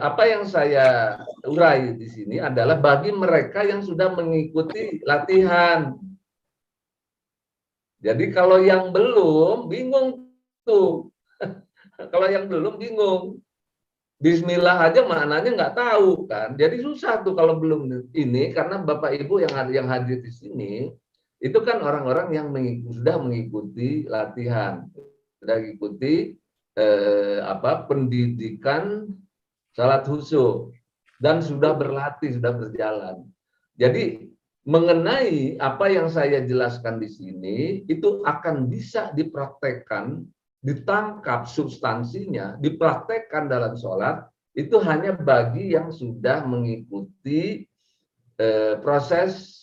apa yang saya urai di sini adalah bagi mereka yang sudah mengikuti latihan. Jadi kalau yang belum bingung tuh. Kalau yang belum bingung, Bismillah aja maknanya nggak tahu kan, jadi susah tuh kalau belum ini, karena Bapak Ibu yang hadir di sini itu kan orang-orang yang sudah mengikuti latihan, sudah mengikuti pendidikan salat khusyuk dan sudah berlatih, sudah berjalan. Jadi mengenai apa yang saya jelaskan di sini itu akan bisa dipraktekkan, ditangkap substansinya, dipraktekkan dalam sholat, itu hanya bagi yang sudah mengikuti proses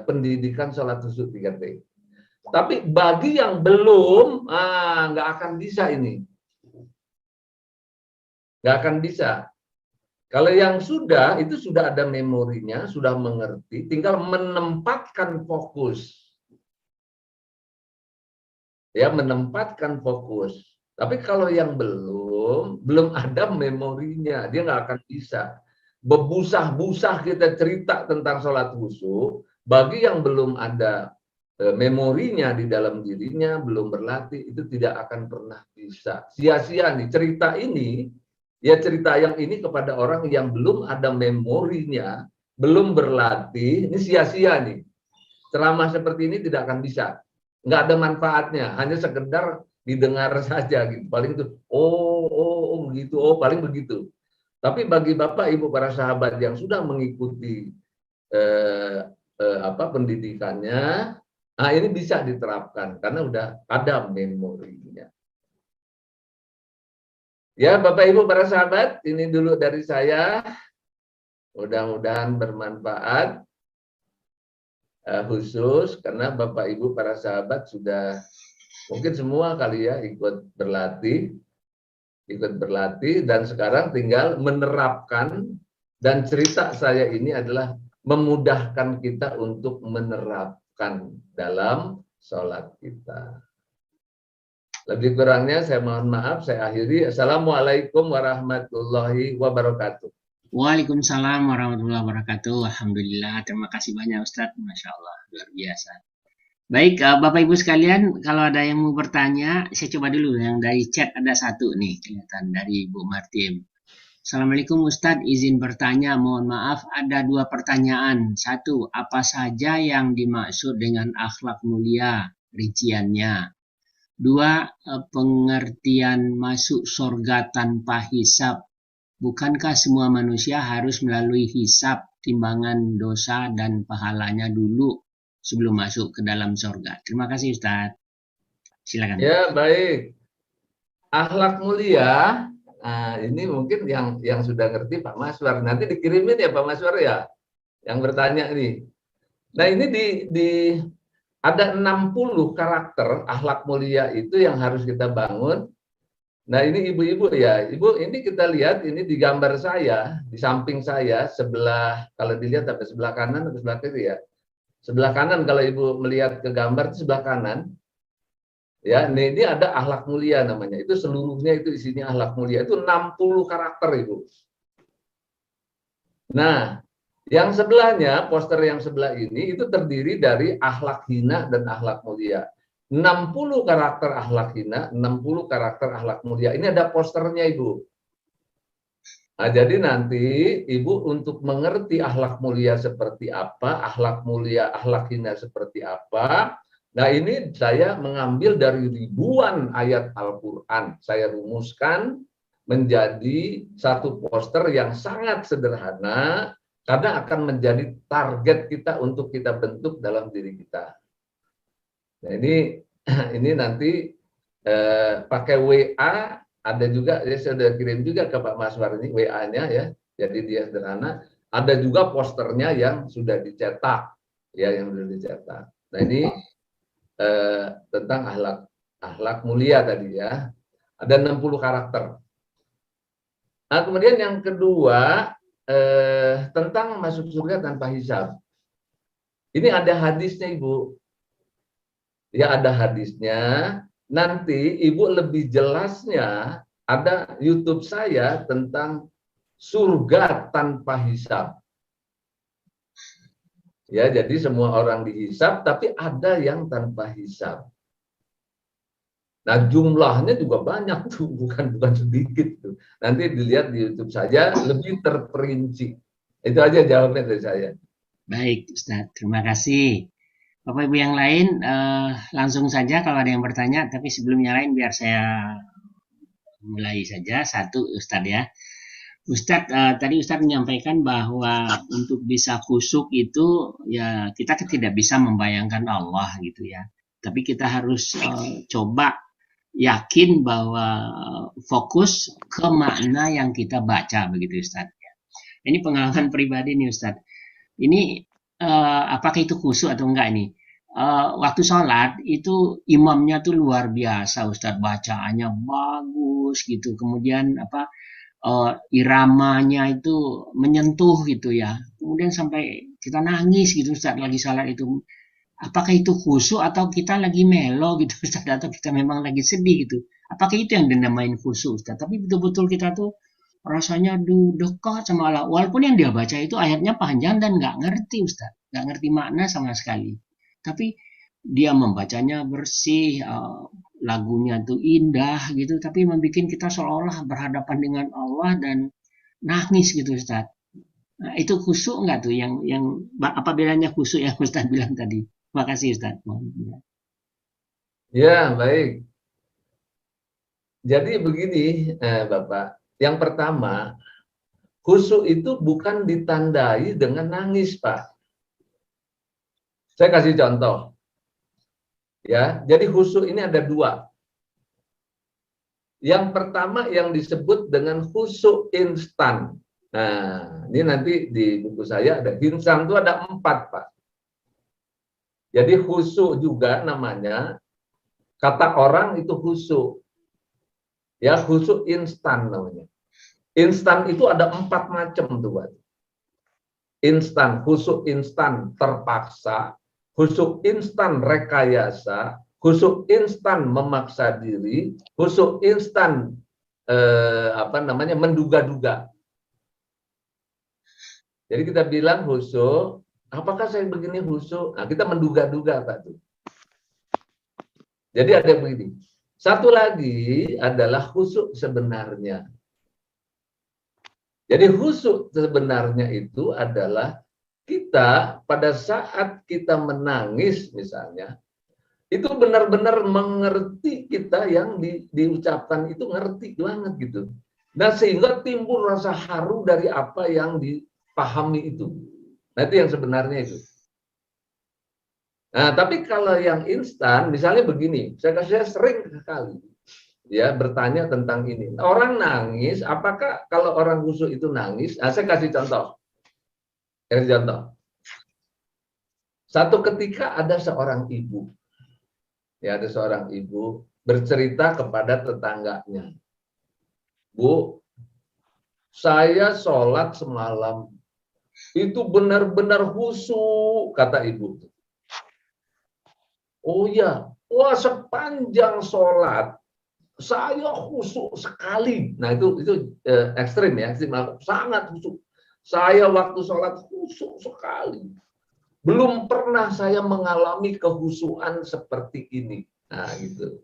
pendidikan sholat khusyuk 3T. Tapi bagi yang belum, nggak akan bisa ini. Nggak akan bisa. Kalau yang sudah, itu sudah ada memorinya, sudah mengerti, tinggal menempatkan fokus. Ya, menempatkan fokus. Tapi kalau yang belum ada memorinya, dia nggak akan bisa. Bebusah-busah kita cerita tentang sholat khusyuk, bagi yang belum ada memorinya di dalam dirinya, belum berlatih, itu tidak akan pernah bisa. Sia-sia nih, cerita ini, ya cerita yang ini kepada orang yang belum ada memorinya, belum berlatih, ini sia-sia nih. Ceramah seperti ini tidak akan bisa. Nggak ada manfaatnya, hanya sekedar didengar saja gitu. Paling itu begitu, paling begitu. Tapi bagi Bapak Ibu para sahabat yang sudah mengikuti pendidikannya, ini bisa diterapkan karena udah ada memorinya. Ya Bapak Ibu para sahabat, ini dulu dari saya. Mudah-mudahan bermanfaat. Khusus karena Bapak Ibu para sahabat sudah mungkin semua kali ya ikut berlatih dan sekarang tinggal menerapkan, dan cerita saya ini adalah memudahkan kita untuk menerapkan dalam sholat kita. Lebih kurangnya saya mohon maaf, saya akhiri. Assalamualaikum warahmatullahi wabarakatuh. Waalaikumsalam warahmatullahi wabarakatuh. Alhamdulillah, terima kasih banyak Ustadz. Masya Allah, luar biasa. Baik, Bapak Ibu sekalian, kalau ada yang mau bertanya, saya coba dulu. Yang dari chat ada satu nih, kelihatan dari Bu Martim. Assalamualaikum Ustadz, izin bertanya, mohon maaf, ada dua pertanyaan. Satu, apa saja yang dimaksud dengan akhlak mulia, rinciannya? Dua, pengertian masuk surga tanpa hisab. Bukankah semua manusia harus melalui hisab, timbangan dosa dan pahalanya dulu sebelum masuk ke dalam surga. Terima kasih Ustaz. Silakan. Ya, baik. Akhlak mulia, nah, ini mungkin yang sudah ngerti Pak Maswar. Nanti dikirimin ya Pak Maswar ya, yang bertanya ini. Nah, ini ada 60 karakter akhlak mulia itu yang harus kita bangun. Nah, ini ibu-ibu ya. Ibu, ini kita lihat ini di gambar saya, di samping saya, sebelah, kalau dilihat apa sebelah kanan atau sebelah kiri ya. Sebelah kanan kalau ibu melihat ke gambar itu sebelah kanan. Ya, ini ada akhlak mulia namanya. Itu seluruhnya itu isinya akhlak mulia. Itu 60 karakter Ibu. Nah, yang sebelahnya, poster yang sebelah ini itu terdiri dari akhlak hina dan akhlak mulia. 60 karakter akhlak hina, 60 karakter akhlak mulia. Ini ada posternya Ibu. Nah, jadi nanti Ibu untuk mengerti akhlak mulia seperti apa, akhlak mulia, akhlak hina seperti apa. Nah, ini saya mengambil dari ribuan ayat Al-Quran. Saya rumuskan menjadi satu poster yang sangat sederhana, karena akan menjadi target kita untuk kita bentuk dalam diri kita. Nah, ini nanti pakai WA, ada juga, saya sudah kirim juga ke Pak Maswar ini WA-nya ya, jadi dia sederhana. Ada juga posternya yang sudah dicetak, ya yang sudah dicetak. Nah, ini tentang akhlak mulia tadi ya. Ada 60 karakter. Nah, kemudian yang kedua tentang masuk surga tanpa hisab. Ini ada hadisnya Ibu. Ya, ada hadisnya. Nanti Ibu lebih jelasnya ada YouTube saya tentang surga tanpa hisab. Ya, jadi semua orang dihisab, tapi ada yang tanpa hisab. Nah, jumlahnya juga banyak tuh, bukan sedikit tuh. Nanti dilihat di YouTube saja, lebih terperinci. Itu aja jawabannya dari saya. Baik, Ustaz. Terima kasih. Bapak Ibu yang lain, langsung saja kalau ada yang bertanya, tapi sebelum yang lain biar saya mulai saja. Satu, Ustaz ya. Ustadz, tadi Ustadz menyampaikan bahwa untuk bisa khusyuk itu ya kita tidak bisa membayangkan Allah gitu ya. Tapi kita harus coba yakin bahwa fokus ke makna yang kita baca begitu Ustadz. Ini pengalaman pribadi nih Ustadz. Ini apakah itu khusyuk atau enggak ini? Waktu sholat itu imamnya tuh luar biasa Ustadz, bacaannya bagus gitu. Kemudian iramanya itu menyentuh gitu ya. Kemudian sampai kita nangis gitu Ustaz lagi salat itu. Apakah itu khusyuk atau kita lagi melo gitu Ustaz, atau kita memang lagi sedih gitu. Apakah itu yang dinamain khusyuk Ustaz? Tapi betul-betul kita tuh rasanya dekat sama Allah. Walaupun yang dia baca itu ayatnya panjang dan nggak ngerti Ustaz. Nggak ngerti makna sama sekali. Tapi dia membacanya bersih, lagunya tuh indah gitu, tapi membuat kita seolah-olah berhadapan dengan Allah dan nangis gitu Ustaz. Nah, itu khusyuk nggak tuh yang apa bedanya khusyuk yang Ustaz bilang tadi? Terima kasih Ustaz. Ya, baik. Jadi begini, Bapak. Yang pertama, khusyuk itu bukan ditandai dengan nangis, Pak. Saya kasih contoh. Ya, jadi khusyuk ini ada dua. Yang pertama yang disebut dengan khusyuk instan. Nah, ini nanti di buku saya ada instan itu ada 4, Pak. Jadi khusyuk juga namanya, kata orang itu khusyuk. Ya, khusyuk instan namanya. Instan itu ada 4 macam tuh, Pak. Instan, khusyuk instan terpaksa, khusyuk instan rekayasa, khusyuk instan memaksa diri, khusyuk instan menduga-duga. Jadi kita bilang khusyuk, apakah saya begini khusyuk? Nah, kita menduga-duga Pak tuh. Jadi ada begini. Satu lagi adalah khusyuk sebenarnya. Jadi khusyuk sebenarnya itu adalah kita pada saat kita menangis misalnya, itu benar-benar mengerti kita yang diucapkan itu ngerti banget gitu. Nah, sehingga timbul rasa haru dari apa yang dipahami itu. Nah, itu yang sebenarnya itu. Nah, tapi kalau yang instan, misalnya begini, saya sering sekali ya bertanya tentang ini. Orang nangis, apakah kalau orang khusyuk itu nangis? Nah, saya kasih contoh. Satu ketika ada seorang ibu, ya ada seorang ibu bercerita kepada tetangganya, Bu, saya sholat semalam itu benar-benar khusyuk, kata ibu. Oh ya, wah sepanjang sholat saya khusyuk sekali. Nah itu ekstrim ya, sangat khusyuk. Saya waktu sholat khusyuk sekali. Belum pernah saya mengalami kehusuan seperti ini. Nah gitu.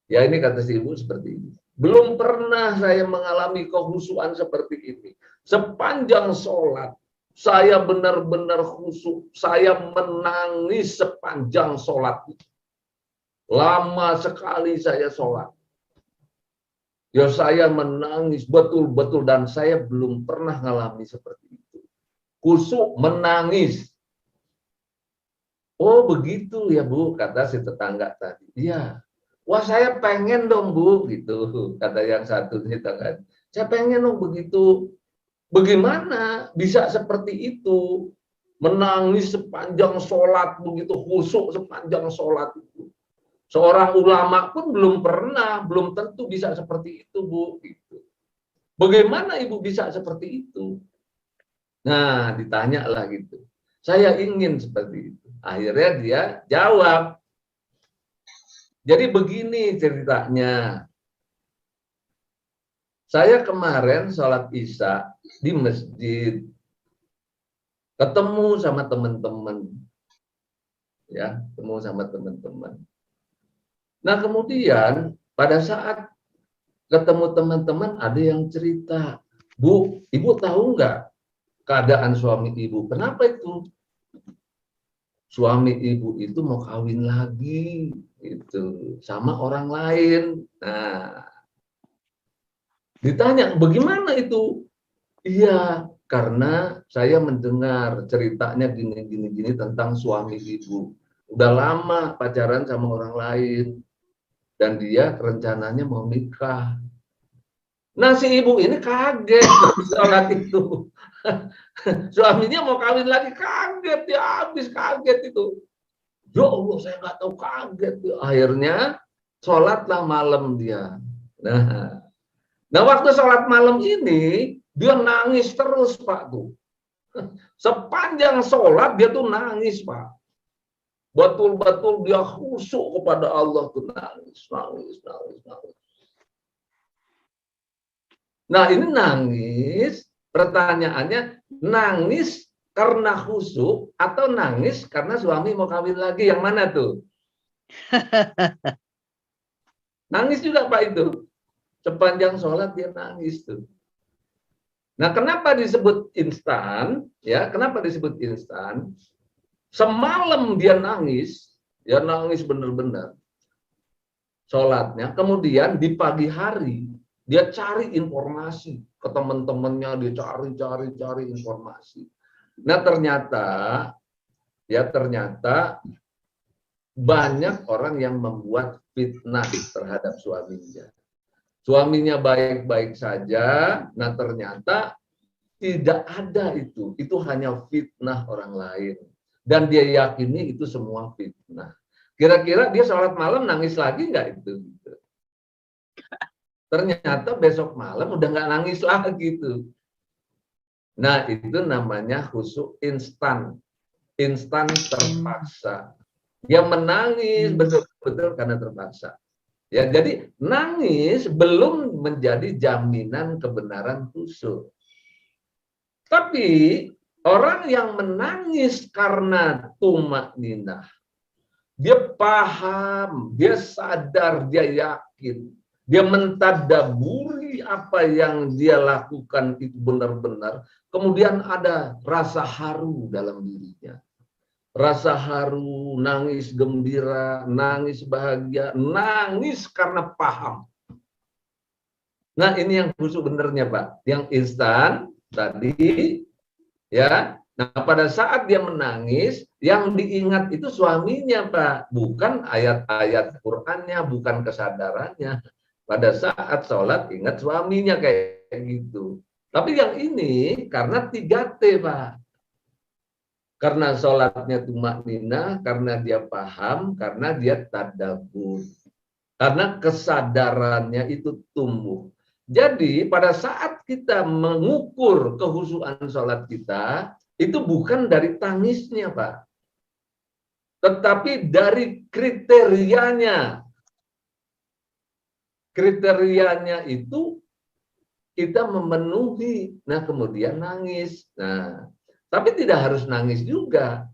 Ya ini kata si ibu seperti ini. Belum pernah saya mengalami kehusuan seperti ini. Sepanjang sholat saya benar-benar khusyuk. Saya menangis sepanjang sholat. Lama sekali saya sholat. Ya saya menangis betul-betul dan saya belum pernah mengalami seperti itu. Khusyuk menangis. Oh begitu ya Bu, kata si tetangga tadi. Iya. Wah saya pengen dong Bu, gitu. Kata yang satu nih tetangga. Saya pengen dong begitu. Bagaimana bisa seperti itu? Menangis sepanjang sholat, begitu khusyuk sepanjang sholat itu. Seorang ulama pun belum pernah, belum tentu bisa seperti itu, Bu. Gitu. Bagaimana Ibu bisa seperti itu? Nah, ditanya lah gitu. Saya ingin seperti itu. Akhirnya dia jawab. Jadi begini ceritanya. Saya kemarin sholat Isya di masjid. Ketemu sama teman-teman. Ya, ketemu sama teman-teman. Nah, kemudian pada saat ketemu teman-teman ada yang cerita, Bu, Ibu tahu nggak keadaan suami Ibu? Kenapa itu? Suami Ibu itu mau kawin lagi, itu sama orang lain. Nah, ditanya, bagaimana itu? Iya, karena saya mendengar ceritanya gini tentang suami Ibu. Udah lama pacaran sama orang lain. Dan dia rencananya mau nikah. Nah si ibu ini kaget sholat itu. Suaminya mau kawin lagi, kaget ya, habis kaget itu. Ya Allah saya nggak tahu, kaget. Akhirnya sholatlah malam dia. Nah waktu sholat malam ini dia nangis terus Pak tuh. Sepanjang sholat dia tuh nangis Pak. Betul-betul dia khusyuk kepada Allah tuh nangis. Nah ini nangis, pertanyaannya nangis karena khusyuk atau nangis karena suami mau kawin lagi, yang mana tuh? Nangis juga Pak itu, sepanjang sholat dia nangis tuh. Nah kenapa disebut instan? Ya kenapa disebut instan? Semalam dia nangis, ya nangis benar-benar sholatnya. Kemudian di pagi hari dia cari informasi ke teman-temannya, dia cari informasi. Nah ternyata banyak orang yang membuat fitnah terhadap suaminya. Suaminya baik-baik saja, nah ternyata tidak ada itu hanya fitnah orang lain. Dan dia yakini itu semua fitnah. Kira-kira dia sholat malam nangis lagi nggak itu? Ternyata besok malam udah nggak nangis lagi tuh. Nah itu namanya khusyuk instan terpaksa. Dia menangis betul-betul karena terpaksa. Ya jadi nangis belum menjadi jaminan kebenaran khusyuk. Tapi orang yang menangis karena tumakninah, dia paham, dia sadar, dia yakin, dia mentadaburi apa yang dia lakukan itu benar-benar, kemudian ada rasa haru dalam dirinya. Rasa haru, nangis gembira, nangis bahagia, nangis karena paham. Nah ini yang khusyuk benernya Pak, yang instan tadi ya Nah, pada saat dia menangis, yang diingat itu suaminya, Pak. Bukan ayat-ayat Qur'annya, bukan kesadarannya. Pada saat sholat, ingat suaminya kayak gitu. Tapi yang ini karena 3T, Pak. Karena sholatnya tumakninah, karena dia paham, karena dia tadabbur. Karena kesadarannya itu tumbuh. Jadi pada saat kita mengukur kehusuan sholat kita, itu bukan dari tangisnya, Pak. Tetapi dari kriterianya. Kriterianya itu kita memenuhi. Nah, kemudian nangis. Nah, tapi tidak harus nangis juga.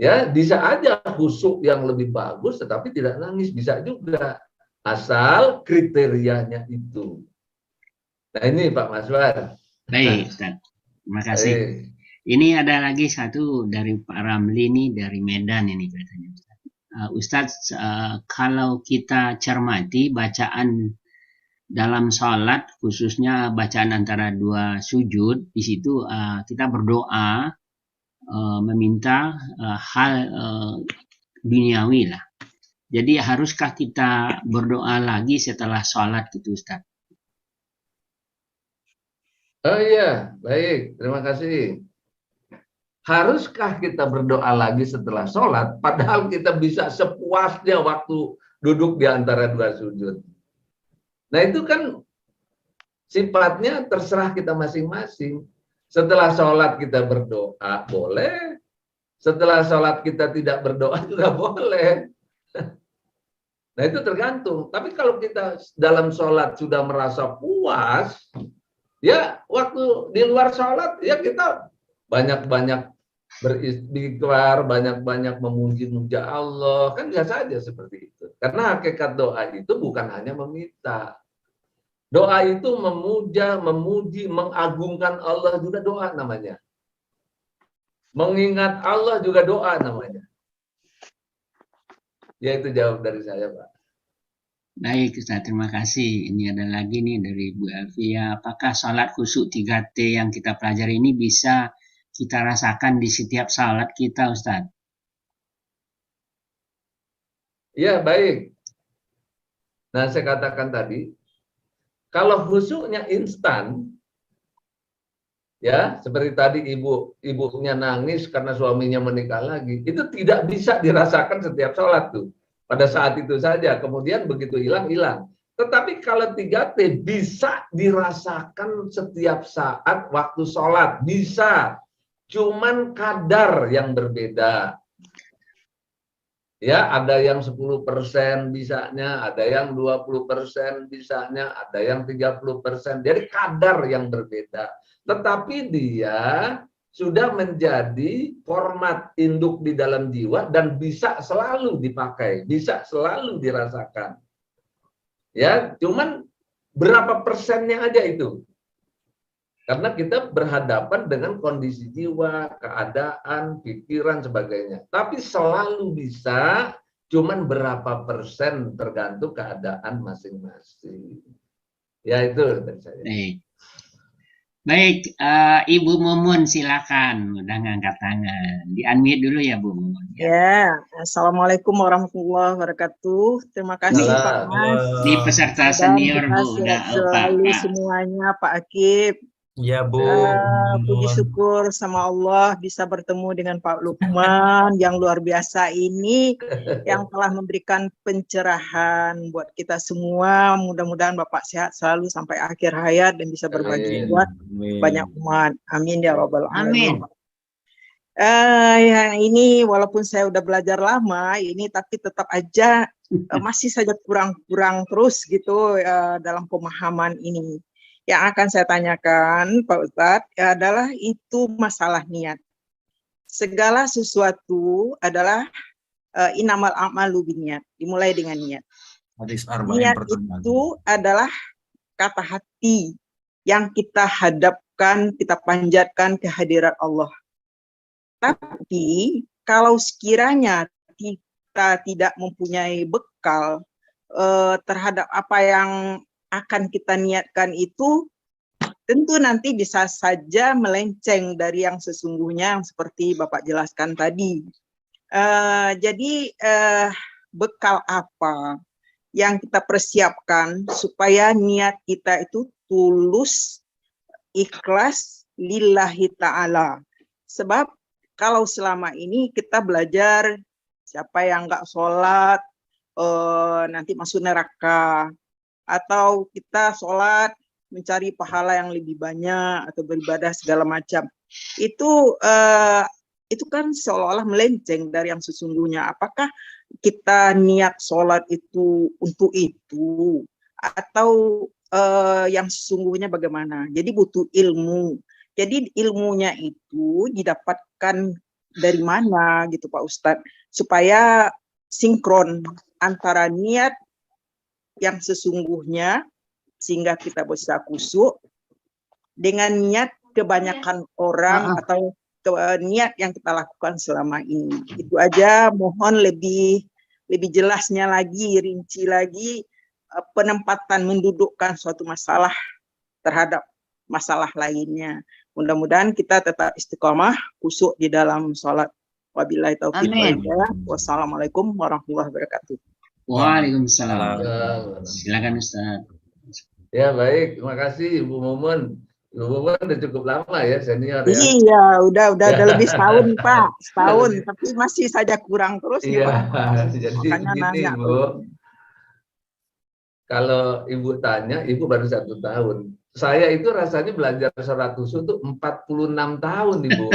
Ya, bisa aja khusyuk yang lebih bagus tetapi tidak nangis, bisa juga. Asal kriterianya itu. Nah, ini Pak Maswar. Baik, Ustaz. Terima kasih. Ini ada lagi satu dari Pak Ramli nih dari Medan ini katanya. Ustaz, kalau kita cermati bacaan dalam sholat, khususnya bacaan antara dua sujud, di situ kita berdoa meminta hal duniawi lah. Jadi haruskah kita berdoa lagi setelah sholat gitu, Ustaz? Oh iya, baik. Terima kasih. Haruskah kita berdoa lagi setelah sholat, padahal kita bisa sepuasnya waktu duduk di antara dua sujud. Nah, itu kan sifatnya terserah kita masing-masing. Setelah sholat kita berdoa, boleh. Setelah sholat kita tidak berdoa juga boleh. Nah, itu tergantung. Tapi kalau kita dalam sholat sudah merasa puas, ya waktu di luar sholat, ya kita banyak-banyak beristighfar, banyak-banyak memuji-muji Allah, kan biasa aja seperti itu. Karena hakikat doa itu bukan hanya meminta. Doa itu memuja, memuji, mengagungkan Allah juga doa namanya. Mengingat Allah juga doa namanya. Ya, itu jawab dari saya, Pak. Baik, Ustaz, terima kasih. Ini ada lagi nih dari Bu Elvia. Apakah salat khusyuk 3T yang kita pelajari ini bisa kita rasakan di setiap salat kita, Ustaz? Ya, baik. Nah, saya katakan tadi, kalau khusyuknya instan, ya, seperti tadi ibunya nangis karena suaminya menikah lagi, itu tidak bisa dirasakan setiap sholat tuh. Pada saat itu saja, kemudian begitu hilang. Tetapi kalau 3T bisa dirasakan setiap saat waktu sholat, bisa. Cuman kadar yang berbeda. Ya, ada yang 10% bisanya, ada yang 20% bisanya, ada yang 30%. Jadi kadar yang berbeda. Tetapi dia sudah menjadi format induk di dalam jiwa dan bisa selalu dipakai, bisa selalu dirasakan. Ya, cuman berapa persennya aja itu. Karena kita berhadapan dengan kondisi jiwa, keadaan, pikiran, sebagainya. Tapi selalu bisa, cuman berapa persen tergantung keadaan masing-masing. Ya, itu dari saya. Baik, Ibu Mumun silakan, udah ngangkat tangan. Di-unmute dulu ya, Bu Mumun. Ya, Assalamualaikum warahmatullahi wabarakatuh. Terima kasih Pak Mas. Ini peserta senior, Bu. Udah selalu semuanya, Pak Akib. Ya, Bu. Puji syukur sama Allah bisa bertemu dengan Pak Lukman yang luar biasa ini, yang telah memberikan pencerahan buat kita semua. Mudah-mudahan Bapak sehat selalu sampai akhir hayat dan bisa berbagi buat banyak umat. Amin ya Rabbal alamin. Yang ini walaupun saya udah belajar lama ini, tapi tetap aja masih saja kurang terus gitu dalam pemahaman ini. Yang akan saya tanyakan Pak Ustadz adalah itu masalah niat. Segala sesuatu adalah innamal a'malu binniyat, dimulai dengan niat. Niat itu adalah kata hati yang kita hadapkan, kita panjatkan ke hadirat Allah. Tapi kalau sekiranya kita tidak mempunyai bekal terhadap apa yang akan kita niatkan itu, tentu nanti bisa saja melenceng dari yang sesungguhnya yang seperti Bapak jelaskan tadi. Jadi bekal apa yang kita persiapkan supaya niat kita itu tulus, ikhlas, lillahi ta'ala. Sebab kalau selama ini kita belajar siapa yang nggak sholat nanti masuk neraka, atau kita sholat mencari pahala yang lebih banyak atau beribadah segala macam, itu kan seolah-olah melenceng dari yang sesungguhnya. Apakah kita niat sholat itu untuk itu atau yang sesungguhnya bagaimana? Jadi butuh ilmu. Jadi ilmunya itu didapatkan dari mana gitu Pak Ustadz, supaya sinkron antara niat yang sesungguhnya sehingga kita bisa khusyuk dengan niat kebanyakan orang atau niat yang kita lakukan selama ini. Itu aja, mohon lebih jelasnya lagi, rinci lagi penempatan mendudukkan suatu masalah terhadap masalah lainnya. Mudah-mudahan kita tetap istiqomah, khusyuk di dalam sholat. Wabillahi taufiq wal hidayah. Wassalamualaikum warahmatullahi wabarakatuh. Waalaikumsalam. Silakan Ustaz. Ya baik, terima kasih Ibu Mumun. Ibu Mumun udah cukup lama ya senior ya. Iya, udah lebih setahun Pak, setahun, tapi masih saja kurang terus nih Pak. Jadi Makanya gini nanya Bu, tuh. kalau Ibu tanya, Ibu baru 1 tahun. Saya itu rasanya belajar sholat khusyuk itu 46 tahun Ibu.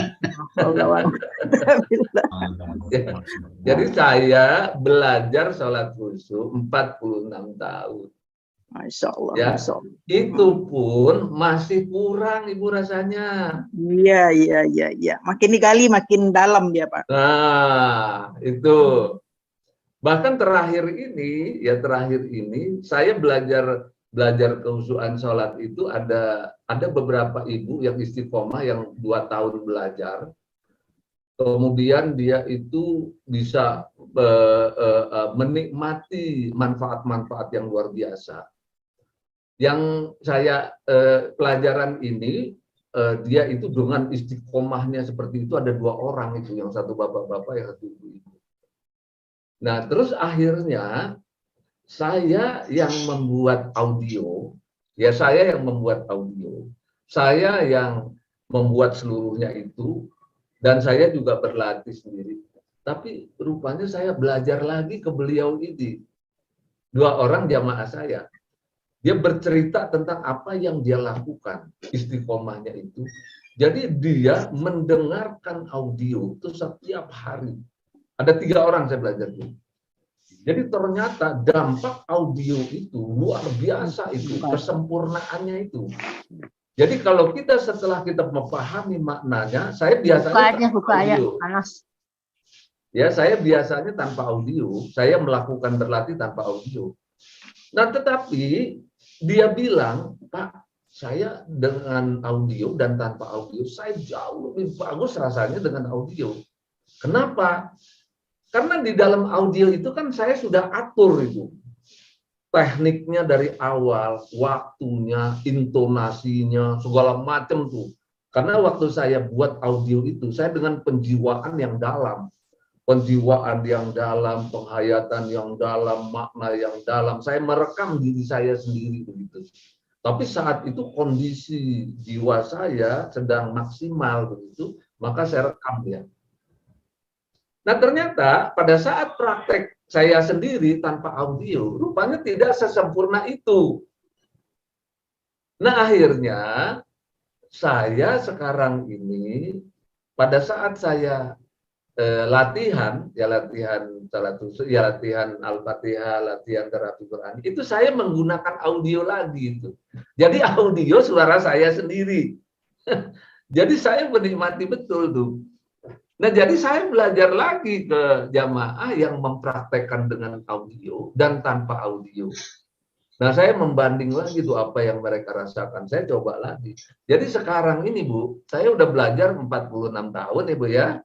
Jadi saya belajar sholat khusyuk 46 tahun. Masya Allah, ya, Masya Allah. Itu pun masih kurang Ibu rasanya. Iya. Makin digali makin dalam dia Pak. Nah, itu. Bahkan terakhir ini saya belajar kehusuan sholat itu ada beberapa ibu yang istiqomah yang 2 tahun belajar. Kemudian dia itu bisa menikmati manfaat-manfaat yang luar biasa. Yang saya pelajaran ini dia itu dengan istiqomahnya seperti itu ada 2 orang itu, yang satu bapak-bapak, yang satu ibu-ibu. Nah terus akhirnya saya yang membuat audio, saya yang membuat seluruhnya itu, dan saya juga berlatih sendiri. Tapi rupanya saya belajar lagi ke beliau ini, 2 orang jamaah saya. Dia bercerita tentang apa yang dia lakukan, istiqomahnya itu. Jadi dia mendengarkan audio itu setiap hari. Ada 3 orang saya belajar itu. Jadi ternyata dampak audio itu luar biasa itu, kesempurnaannya itu. Jadi kalau kita setelah kita memahami maknanya, saya biasanya saya biasanya tanpa audio, saya melakukan berlatih tanpa audio. Nah tetapi dia bilang, Pak, saya dengan audio dan tanpa audio, saya jauh lebih bagus rasanya dengan audio. Kenapa? Karena di dalam audio itu kan saya sudah atur itu. Tekniknya dari awal, waktunya, intonasinya, segala macam tuh. Karena waktu saya buat audio itu, saya dengan penjiwaan yang dalam. Penjiwaan yang dalam, penghayatan yang dalam, makna yang dalam. Saya merekam diri saya sendiri begitu. Tapi saat itu kondisi jiwa saya sedang maksimal begitu, maka saya rekam ya. Nah ternyata pada saat praktek saya sendiri tanpa audio, rupanya tidak sesempurna itu. Nah akhirnya saya sekarang ini pada saat saya latihan Al-Fatihah, latihan terapi Quran, itu saya menggunakan audio lagi itu. Jadi audio suara saya sendiri. Jadi saya menikmati betul tuh. Nah, jadi saya belajar lagi ke jamaah yang mempraktekkan dengan audio dan tanpa audio. Nah, saya membanding lagi tuh apa yang mereka rasakan. Saya coba lagi. Jadi sekarang ini, Bu, saya udah belajar 46 tahun, Ibu ya.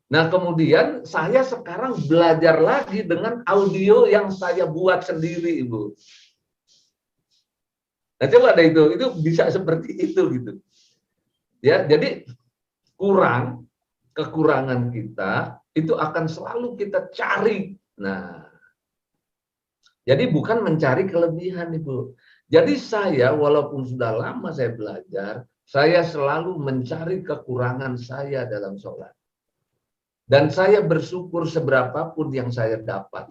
Nah, kemudian saya sekarang belajar lagi dengan audio yang saya buat sendiri, Ibu. Nah, coba ada itu bisa seperti itu gitu. Ya, jadi kekurangan kita itu akan selalu kita cari. Nah, jadi bukan mencari kelebihan, Ibu. Jadi saya walaupun sudah lama saya belajar, saya selalu mencari kekurangan saya dalam sholat. Dan saya bersyukur seberapapun yang saya dapat.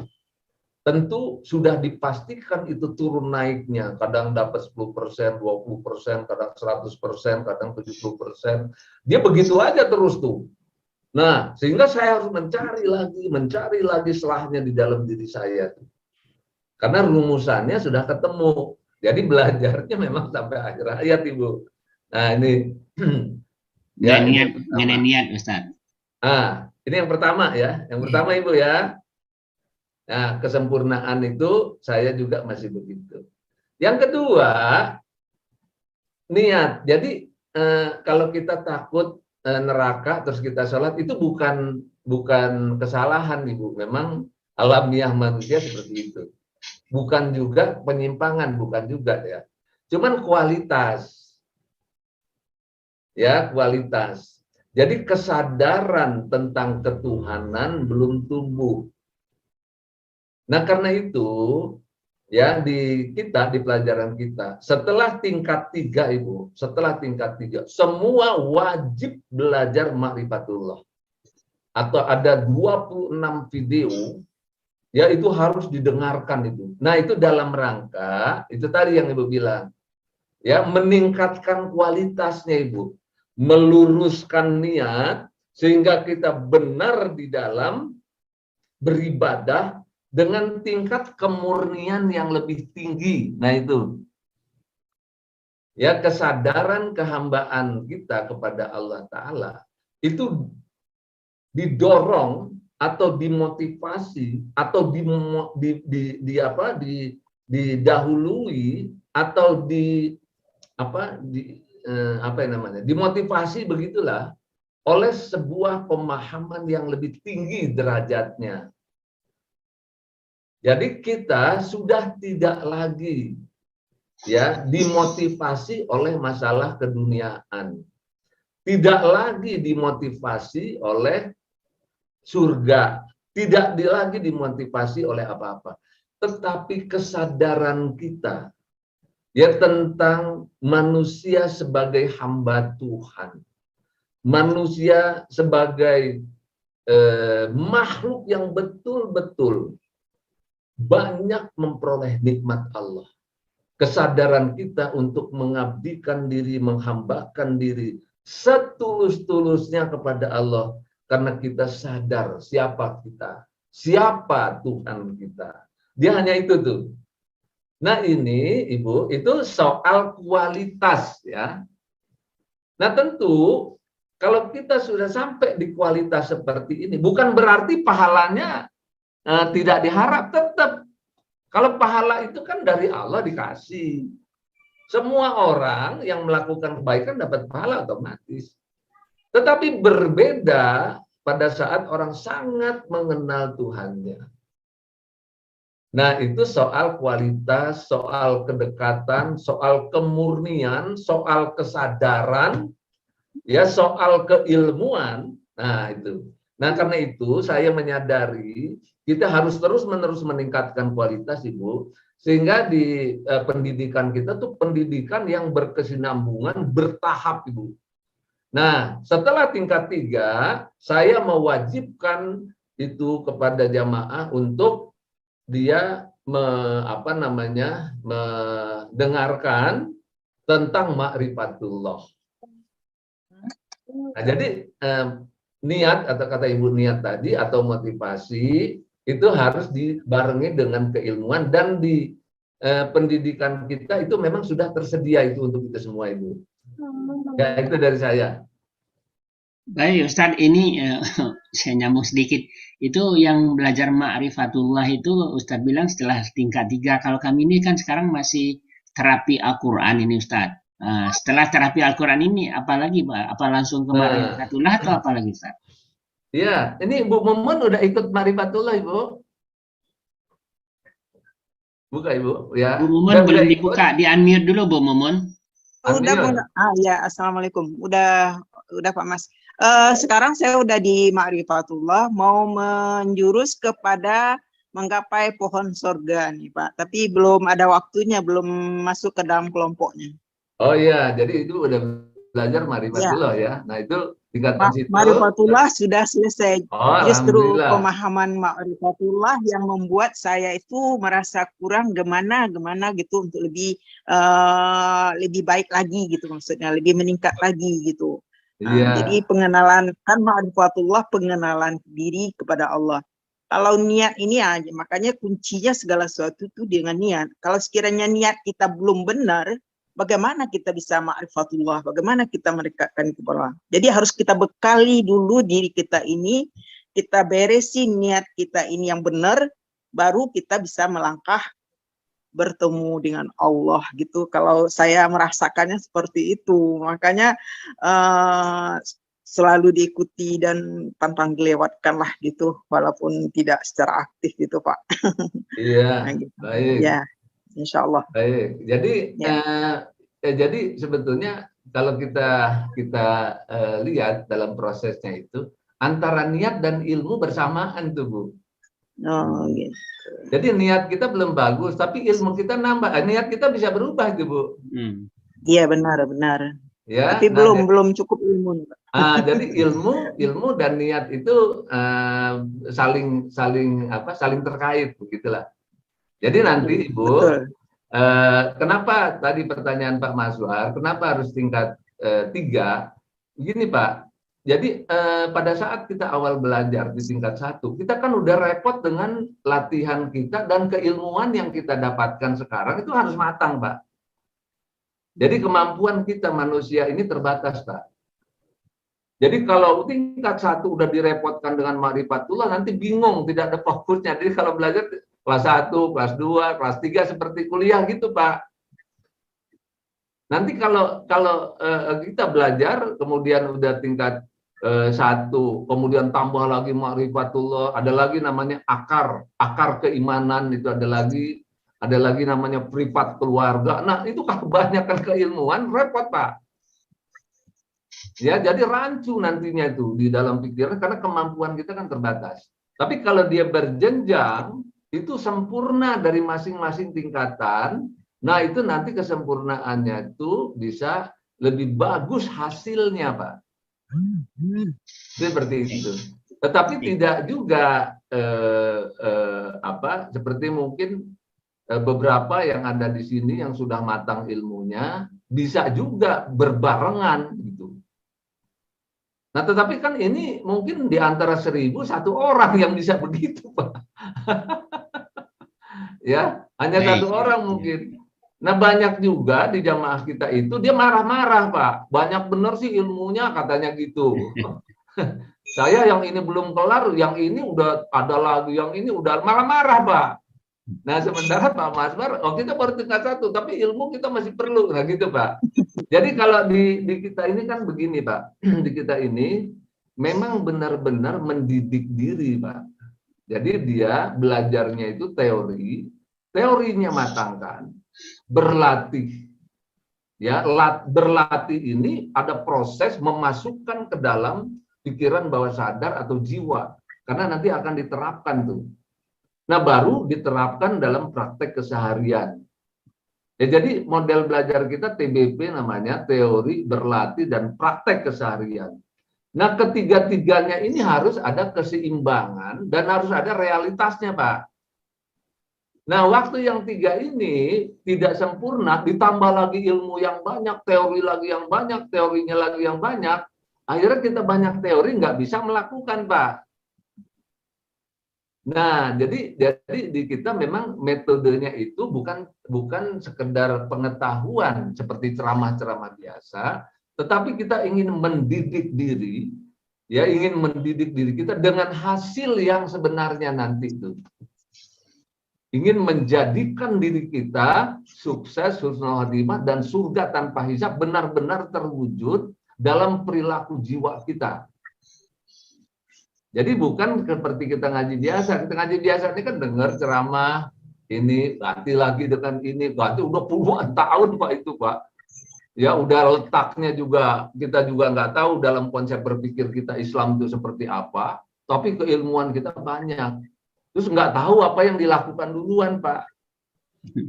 Tentu sudah dipastikan itu turun naiknya. Kadang dapat 10%, 20%, kadang 100%, kadang 70%. Dia begitu aja terus tuh. Nah, sehingga saya harus mencari lagi selahnya di dalam diri saya. Karena rumusannya sudah ketemu. Jadi belajarnya memang sampai akhir hayat, Ibu. Nah, ini ya, niat Ustaz. Ini yang pertama ya. Yang pertama Ibu ya. Nah, kesempurnaan itu saya juga masih begitu. Yang kedua, niat. Jadi kalau kita takut neraka terus kita sholat itu bukan kesalahan, Ibu. Memang alamiah manusia seperti itu. Bukan juga penyimpangan, bukan juga ya. Cuman kualitas. Ya, kualitas. Jadi kesadaran tentang ketuhanan belum tumbuh. Nah, karena itu ya di pelajaran kita, setelah tingkat 3 Ibu, semua wajib belajar ma'rifatullah. Atau ada 26 video ya itu harus didengarkan itu. Nah, itu dalam rangka itu tadi yang Ibu bilang. Ya, meningkatkan kualitasnya Ibu. Meluruskan niat sehingga kita benar di dalam beribadah dengan tingkat kemurnian yang lebih tinggi. Nah, itu. Ya, kesadaran kehambaan kita kepada Allah Ta'ala itu didorong atau dimotivasi atau didahului atau dimotivasi begitulah oleh sebuah pemahaman yang lebih tinggi derajatnya. Jadi kita sudah tidak lagi ya dimotivasi oleh masalah keduniaan. Tidak lagi dimotivasi oleh surga, tidak lagi dimotivasi oleh apa-apa. Tetapi kesadaran kita ya tentang manusia sebagai hamba Tuhan. Manusia sebagai makhluk yang betul-betul banyak memperoleh nikmat Allah. Kesadaran kita untuk mengabdikan diri, menghambakan diri setulus-tulusnya kepada Allah. Karena kita sadar siapa kita, siapa Tuhan kita. Dia hanya itu tuh. Nah, ini Ibu, itu soal kualitas ya. Nah, tentu kalau kita sudah sampai di kualitas seperti ini, bukan berarti pahalanya tidak diharap, tetap. Kalau pahala itu kan dari Allah dikasih. Semua orang yang melakukan kebaikan dapat pahala otomatis. Tetapi berbeda pada saat orang sangat mengenal Tuhannya. Nah, itu soal kualitas, soal kedekatan, soal kemurnian, soal kesadaran, ya soal keilmuan. Nah, itu. Nah, karena itu saya menyadari kita harus terus-menerus meningkatkan kualitas, Ibu, sehingga di pendidikan kita tuh pendidikan yang berkesinambungan, bertahap, Ibu. Nah, setelah tingkat 3, saya mewajibkan itu kepada jamaah untuk dia mendengarkan tentang ma'rifatullah. Nah, jadi niat atau kata Ibu niat tadi atau motivasi itu harus dibarengi dengan keilmuan dan di pendidikan kita itu memang sudah tersedia itu untuk kita semua Ibu. Ya, itu dari saya. Baik Ustadz, ini saya nyambung sedikit. Itu yang belajar ma'rifatullah itu Ustadz bilang setelah tingkat 3. Kalau kami ini kan sekarang masih terapi Al-Quran ini Ustadz. Setelah terapi Al-Quran ini apalagi Pak? Apa langsung ke ma'rifatullah atau apa lagi Ustadz? Ya, ini Ibu Mumun udah ikut ma'rifatullah Ibu? Buka Ibu ya. Bu Mumun Udah bisa belum ikut? dibuka, di unmute dulu Bu Mumun. Udah, Unmute. ya, assalamualaikum. Udah Pak Mas. Sekarang saya udah di Ma'rifatullah, mau menjurus kepada menggapai pohon sorga nih Pak. Tapi belum ada waktunya, belum masuk ke dalam kelompoknya. Oh iya, jadi itu udah belajar Ya, Ma'rifatullah ya. Nah itu tingkatan situ. Ma'rifatullah sudah selesai. Oh Justru alhamdulillah. pemahaman Ma'rifatullah yang membuat saya itu merasa kurang gimana gitu untuk lebih baik lagi gitu, maksudnya lebih meningkat lagi gitu. Iya. Jadi pengenalan kan Ma'rifatullah, pengenalan diri kepada Allah. Kalau niat ini aja, makanya kuncinya segala sesuatu itu dengan niat. Kalau sekiranya niat kita belum benar, bagaimana kita bisa ma'rifatullah, bagaimana kita mendekatkan kepada Allah. Jadi harus kita bekali dulu diri kita ini, kita beresin niat kita ini yang benar, baru kita bisa melangkah bertemu dengan Allah gitu. Kalau saya merasakannya seperti itu, makanya selalu diikuti dan pantang dilewatkan lah gitu, walaupun tidak secara aktif gitu Pak. Iya. Nah, gitu. Baik. Ya, insya Allah. Baik. Jadi Ya. jadi sebetulnya kalau kita lihat dalam prosesnya itu antara niat dan ilmu bersamaan tuh Bu. Oh, gitu. Jadi niat kita belum bagus, tapi ilmu kita nambah. Niat kita bisa berubah tuh Bu. Iya benar. Ya. Tapi belum cukup ilmu. Jadi ilmu dan niat itu saling terkait begitulah. Jadi nanti Ibu, Betul. kenapa tadi pertanyaan Pak Mazwar, kenapa harus tingkat 3? Gini Pak, jadi pada saat kita awal belajar di tingkat 1, kita kan udah repot dengan latihan kita dan keilmuan yang kita dapatkan sekarang itu harus matang Pak. Jadi kemampuan kita manusia ini terbatas Pak. Jadi kalau tingkat 1 udah direpotkan dengan ma'rifatullah, nanti bingung, tidak ada fokusnya. Jadi kalau belajar kelas 1, kelas 2, kelas 3 seperti kuliah gitu Pak. Nanti kalau kita belajar, kemudian udah tingkat 1, kemudian tambah lagi ma'rifatullah, ada lagi namanya akar keimanan, itu ada lagi namanya privat keluarga. Nah itu kalau kebanyakan keilmuan, repot Pak. Ya, jadi rancu nantinya itu di dalam pikiran karena kemampuan kita kan terbatas. Tapi kalau dia berjenjang, itu sempurna dari masing-masing tingkatan. Nah, itu nanti kesempurnaannya itu bisa lebih bagus hasilnya, Pak. Seperti itu. Tetapi tidak juga seperti mungkin beberapa yang ada di sini yang sudah matang ilmunya bisa juga berbarengan gitu. Nah, tetapi kan ini mungkin di antara 1.000 1 orang yang bisa begitu, Pak. Ya, hanya 1 orang mungkin. Nah, banyak juga di jamaah kita itu dia marah-marah, Pak. Banyak benar sih ilmunya katanya gitu. Saya yang ini belum kelar, yang ini udah ada lagi, yang ini udah marah-marah, Pak. Nah, sementara Pak Mazwar, kita baru tingkat 1, tapi ilmu kita masih perlu, nah gitu Pak. Jadi kalau di kita ini kan begini Pak, di kita ini memang benar-benar mendidik diri Pak. Jadi dia belajarnya itu teorinya matangkan, berlatih. Ya, berlatih ini ada proses memasukkan ke dalam pikiran bawah sadar atau jiwa, karena nanti akan diterapkan tuh. Nah, baru diterapkan dalam praktek keseharian. Ya, jadi model belajar kita TBP namanya teori, berlatih, dan praktek keseharian. Nah, ketiga-tiganya ini harus ada keseimbangan dan harus ada realitasnya, Pak. Nah, waktu yang 3 ini tidak sempurna, ditambah lagi ilmu yang banyak, teori lagi yang banyak, teorinya lagi yang banyak, akhirnya kita banyak teori nggak bisa melakukan, Pak. Nah, jadi di kita memang metodenya itu bukan sekedar pengetahuan seperti ceramah-ceramah biasa, tetapi kita ingin mendidik diri, ya ingin mendidik diri kita dengan hasil yang sebenarnya nanti itu. Ingin menjadikan diri kita sukses, husnul khotimah, dan surga tanpa hisab benar-benar terwujud dalam perilaku jiwa kita. Jadi bukan seperti kita ngaji biasa. Kita ngaji biasa ini kan dengar ceramah, ini, ganti lagi dengan ini, ganti udah puluhan tahun Pak itu Pak. Ya udah letaknya juga kita juga nggak tahu dalam konsep berpikir kita Islam itu seperti apa, tapi keilmuan kita banyak. Terus nggak tahu apa yang dilakukan duluan Pak.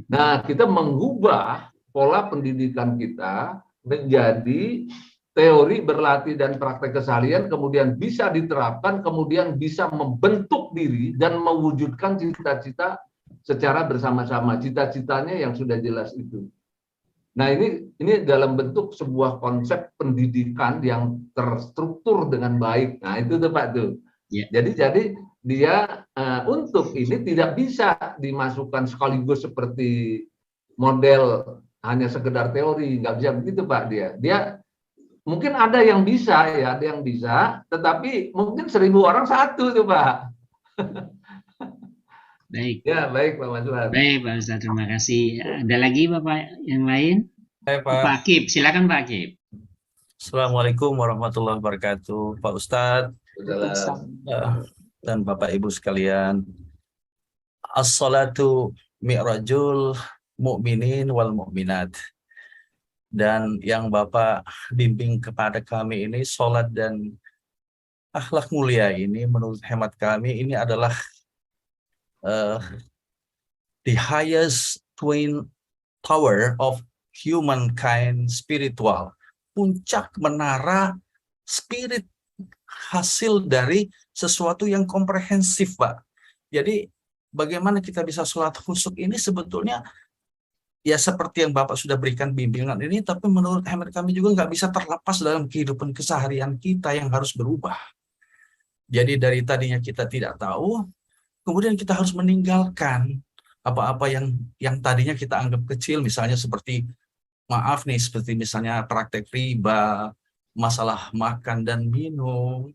Nah kita mengubah pola pendidikan kita menjadi teori berlatih dan praktek keseharian, kemudian bisa diterapkan, kemudian bisa membentuk diri dan mewujudkan cita-cita secara bersama-sama. Cita-citanya yang sudah jelas itu. Nah ini dalam bentuk sebuah konsep pendidikan yang terstruktur dengan baik. Nah itu tuh Pak tuh. Ya. Jadi dia untuk ini tidak bisa dimasukkan sekaligus seperti model hanya sekedar teori, nggak bisa begitu Pak dia. Dia mungkin ada yang bisa ya, ada yang bisa, tetapi mungkin 1000 orang satu tuh Pak. Baik. Ya baik Pak Maswar. Baik Pak Ustadz, terima kasih. Ada lagi Bapak yang lain? Hai Pak Akib, silakan Pak Akib. Assalamualaikum warahmatullahi wabarakatuh, Pak Ustadz dan Bapak Ibu sekalian. As-salatu mi'rajul mu'minin wal mu'minat. Dan yang Bapak bimbing kepada kami ini, sholat dan akhlak mulia ini, menurut hemat kami, ini adalah the highest twin tower of humankind spiritual. Puncak menara spirit hasil dari sesuatu yang komprehensif, Pak. Jadi bagaimana kita bisa sholat khusyuk ini sebetulnya ya seperti yang Bapak sudah berikan bimbingan ini, tapi menurut hemat kami juga nggak bisa terlepas dalam kehidupan keseharian kita yang harus berubah. Jadi dari tadinya kita tidak tahu, kemudian kita harus meninggalkan apa-apa yang tadinya kita anggap kecil, misalnya seperti maaf nih, seperti misalnya praktek riba, masalah makan dan minum,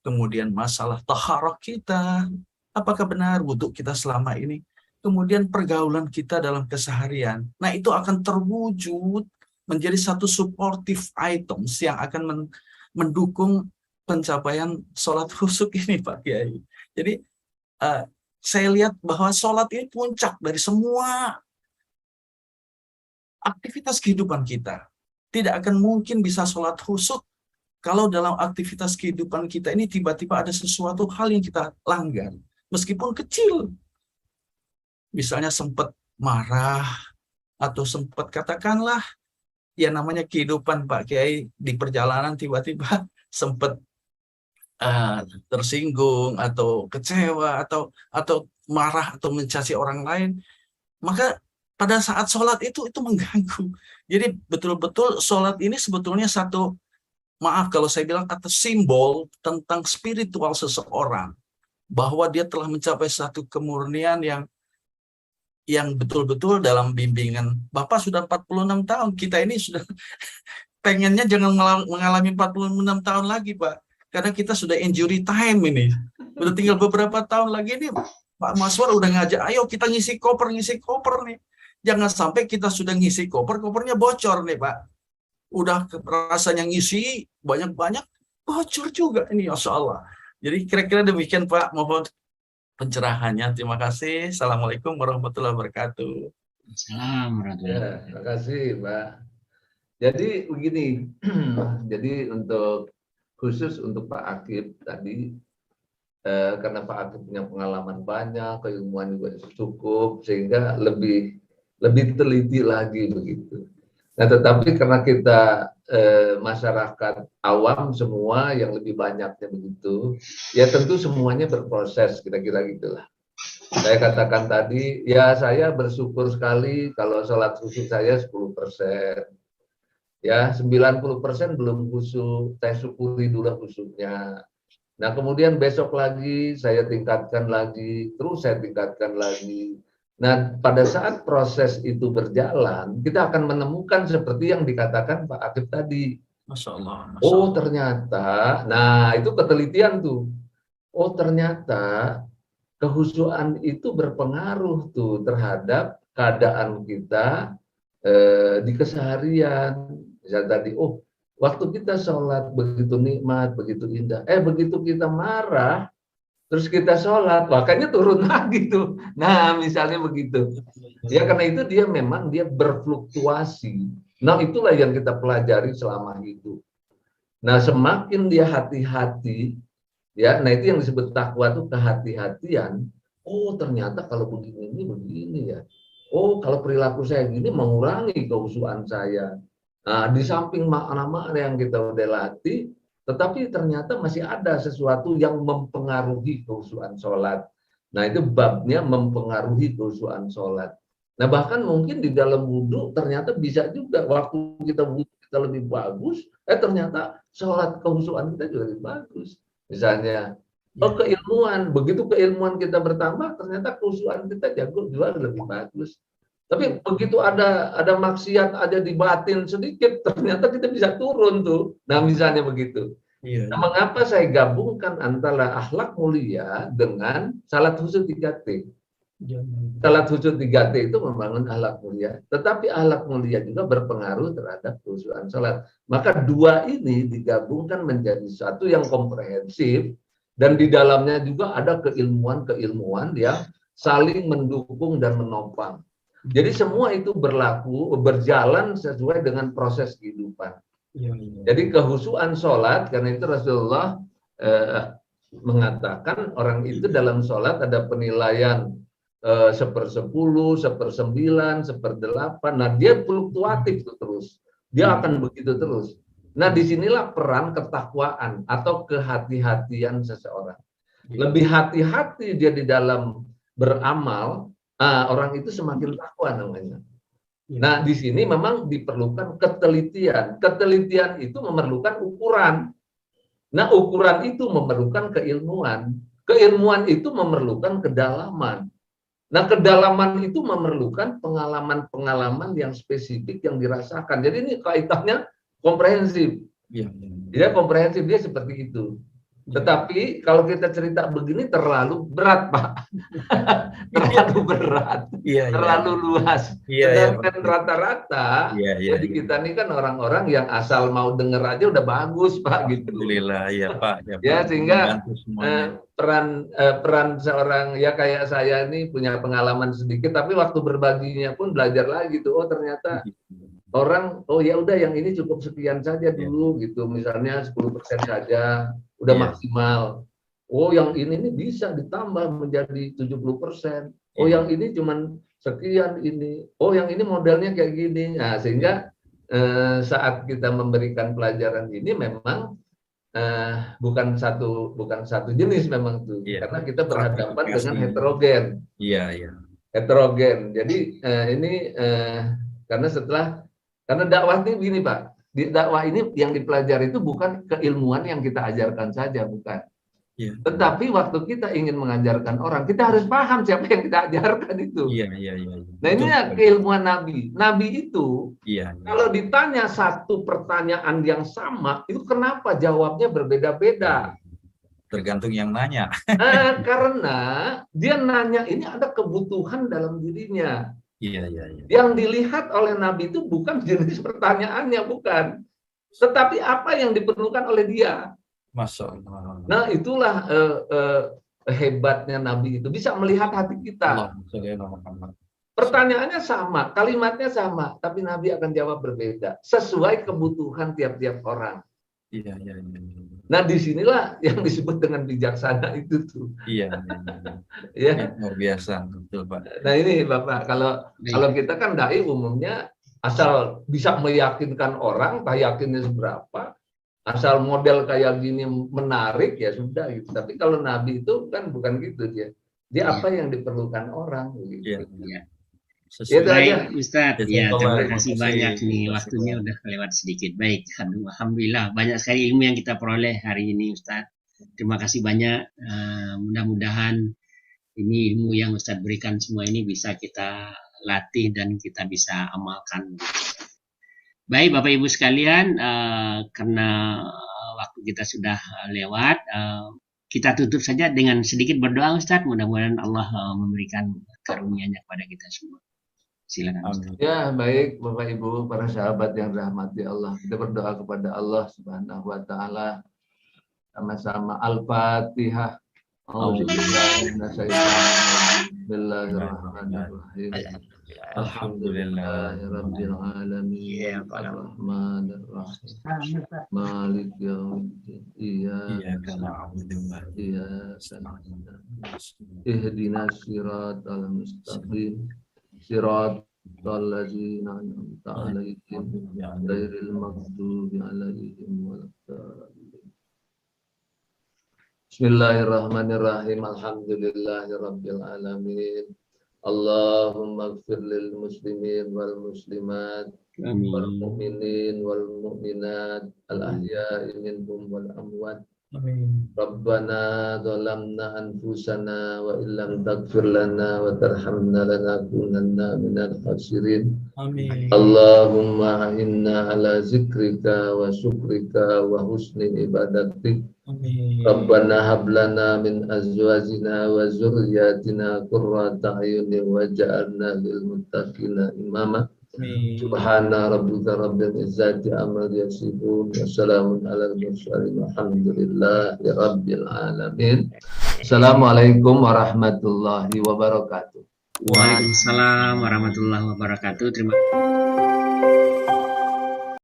kemudian masalah taharah kita, apakah benar wudhu kita selama ini, kemudian pergaulan kita dalam keseharian. Nah itu akan terwujud menjadi satu supportive items yang akan mendukung pencapaian sholat khusyuk ini Pak Kiai. Jadi saya lihat bahwa sholat ini puncak dari semua aktivitas kehidupan kita. Tidak akan mungkin bisa sholat khusyuk kalau dalam aktivitas kehidupan kita ini tiba-tiba ada sesuatu hal yang kita langgar. Meskipun kecil. Misalnya sempat marah, atau sempat katakanlah, ya namanya kehidupan Pak Kiai di perjalanan tiba-tiba sempat tersinggung atau kecewa atau marah atau mencaci orang lain, maka pada saat sholat itu mengganggu. Jadi betul-betul sholat ini sebetulnya satu, maaf kalau saya bilang, atau simbol tentang spiritual seseorang, bahwa dia telah mencapai satu kemurnian yang betul-betul dalam bimbingan. Bapak sudah 46 tahun, kita ini sudah pengennya jangan mengalami 46 tahun lagi Pak. Karena kita sudah injury time ini. Udah tinggal beberapa tahun lagi nih, Pak Maswar udah ngajak, ayo kita ngisi koper nih. Jangan sampai kita sudah ngisi kopernya bocor nih Pak. Udah rasanya ngisi banyak-banyak, bocor juga ini, Masya Allah. Jadi kira-kira demikian Pak, mohon pencerahannya. Terima kasih. Assalamualaikum warahmatullahi wabarakatuh. Assalamualaikum. Ya, terima kasih Pak. Jadi begini, jadi khusus untuk Pak Akib tadi, karena Pak Akib punya pengalaman banyak, keilmuan juga cukup, sehingga lebih teliti lagi begitu. Nah, tetapi karena kita masyarakat awam semua yang lebih banyaknya begitu, ya tentu semuanya berproses, kira-kira gitulah. Saya katakan tadi, ya saya bersyukur sekali kalau sholat khusyuk saya 10%. Ya, 90% belum khusyuk, saya syukuri dulu khusyuknya. Nah, kemudian besok lagi saya tingkatkan lagi, terus saya tingkatkan lagi. Nah, pada saat proses itu berjalan, kita akan menemukan seperti yang dikatakan Pak Akib tadi. Masya Allah. Oh, ternyata, nah itu ketelitian tuh. Oh, ternyata kehusyuan itu berpengaruh tuh terhadap keadaan kita di keseharian. Misalnya tadi, oh, waktu kita sholat begitu nikmat, begitu indah. Begitu kita marah, terus kita sholat, makanya turun lagi tuh. Nah, misalnya begitu. Ya karena itu dia berfluktuasi. Nah, itulah yang kita pelajari selama itu. Nah, semakin dia hati-hati, ya, nah itu yang disebut takwa itu kehati-hatian. Oh, ternyata kalau begini ini begini ya. Oh, kalau perilaku saya gini mengurangi kehusuan saya. Nah, di samping makna-makna yang kita udah latih, tetapi ternyata masih ada sesuatu yang mempengaruhi kehusuan sholat. Nah, itu babnya mempengaruhi kehusuan sholat. Nah, bahkan mungkin di dalam wudhu ternyata bisa juga waktu kita wudhu kita lebih bagus, ternyata sholat kehusuan kita juga lebih bagus. Misalnya, keilmuan, begitu keilmuan kita bertambah, ternyata kehusuan kita juga lebih bagus. Tapi begitu ada maksiat ada di batin sedikit, ternyata kita bisa turun tuh. Nah, misalnya begitu. Iya. Nah, mengapa saya gabungkan antara akhlak mulia dengan salat khusyuk 3T? Salat khusyuk 3T itu membangun akhlak mulia, tetapi akhlak mulia juga berpengaruh terhadap khusyuan salat. Maka dua ini digabungkan menjadi satu yang komprehensif, dan di dalamnya juga ada keilmuan-keilmuan yang saling mendukung dan menopang. Jadi semua itu berjalan sesuai dengan proses kehidupan. Jadi kehusuan sholat, karena itu Rasulullah mengatakan orang itu dalam sholat ada penilaian 1/10, 1/9, 1/8. Nah, dia fluktuatif terus. Dia akan begitu terus. Nah, disinilah peran ketakwaan atau kehati-hatian seseorang. Lebih hati-hati dia di dalam beramal, orang itu semakin takwa namanya. Nah, di sini memang diperlukan ketelitian. Ketelitian itu memerlukan ukuran. Nah, ukuran itu memerlukan keilmuan. Keilmuan itu memerlukan kedalaman. Nah, kedalaman itu memerlukan pengalaman-pengalaman yang spesifik yang dirasakan. Jadi ini kaitannya komprehensif. Dia komprehensif, dia seperti itu. Tetapi kalau kita cerita begini terlalu berat, Pak. Terlalu berat, terlalu luas. Sedangkan rata-rata, jadi kita ini kan orang-orang yang asal mau denger aja udah bagus, Pak. Gitu. Alhamdulillah, ya Pak. Ya, sehingga peran seorang ya kayak saya ini punya pengalaman sedikit, tapi waktu berbaginya pun belajar lagi tuh. Oh, ternyata orang, oh ya udah yang ini cukup sekian saja dulu gitu. Misalnya 10% saja. Udah maksimal. Oh, yang ini bisa ditambah menjadi 70%. Oh, yang ini cuman sekian ini. Oh, yang ini modelnya kayak gini. Nah, sehingga saat kita memberikan pelajaran ini memang bukan satu jenis memang tuh. Karena kita berhadapan dengan heterogen. Heterogen. Jadi ini karena dakwah ini gini, Pak. Di dakwah ini yang dipelajari itu bukan keilmuan yang kita ajarkan saja, bukan. Tetapi waktu kita ingin mengajarkan orang, kita harus paham siapa yang kita ajarkan itu. Nah, ini keilmuan Nabi. Nabi itu, kalau ditanya satu pertanyaan yang sama, itu kenapa jawabnya berbeda-beda? Tergantung yang nanya. Karena dia nanya ini ada kebutuhan dalam dirinya. Yang dilihat oleh Nabi itu bukan jenis pertanyaannya, bukan. Tetapi apa yang diperlukan oleh dia. Masya Allah. Nah, itulah hebatnya Nabi itu. Bisa melihat hati kita. Pertanyaannya sama, kalimatnya sama, tapi Nabi akan jawab berbeda. Sesuai kebutuhan tiap-tiap orang. Nah, disinilah yang disebut dengan bijaksana itu tuh. Luar biasa, betul Pak. Nah, ini Bapak, kalau kita kan dai umumnya asal bisa meyakinkan orang, tak yakinnya seberapa, asal model kayak gini menarik ya sudah gitu. Tapi kalau Nabi itu kan bukan gitu dia. Dia apa yang diperlukan orang gitu. Baik Ustadz, ya terima kasih banyak nih, waktunya udah lewat sedikit. Baik, alhamdulillah banyak sekali ilmu yang kita peroleh hari ini Ustadz. Terima kasih banyak. Mudah-mudahan ini ilmu yang Ustadz berikan semua ini bisa kita latih dan kita bisa amalkan. Baik Bapak Ibu sekalian, karena waktu kita sudah lewat, kita tutup saja dengan sedikit berdoa Ustadz. Mudah-mudahan Allah memberikan karunia-Nya kepada kita semua. Silakan Ustaz. Ya, baik Bapak Ibu, para sahabat yang dirahmati Allah. Kita berdoa kepada Allah Subhanahu wa taala. Sama-sama Al-Fatihah. A'udzubillahi minasyaitonir Bismillahirrahmanirrahim. Alhamdulillahi rabbil alamin. Arrahmanir rahim. Malik yaumiddin. Iyyaka na'budu wa iyyaka nasta'in. Ihdinas siratal mustaqim. Siratal ladzina an'amta 'alaihim ghairil maghdubi alaihim waladdallin. Bismillahirrahmanirrahim. Alhamdulillahirabbil alamin. Allahumma ighfir lil muslimin wal muslimat wal mu'minin wal mu'minat al ahya'i minhum wal amwat. Amin. Rabbana zalamna anfusana wa illam taghfir lana wa tarhamna lanakunanna minal khasirin. Amin. Allahumma inna ala zikrika wa syukrika wa husni ibadatik. Amin. Rabbana hablana min azwajina wa zurriyatina qurrata a'yunin waj'alna lil muttaqina imama. Amin. Subhana rabbika rabbil izzati amma yasifun wa salamun alal mursalin walhamdulillahi rabbil alamin. Assalamualaikum warahmatullahi wabarakatuh. Waalaikumsalam warahmatullahi wabarakatuh. Terima kasih.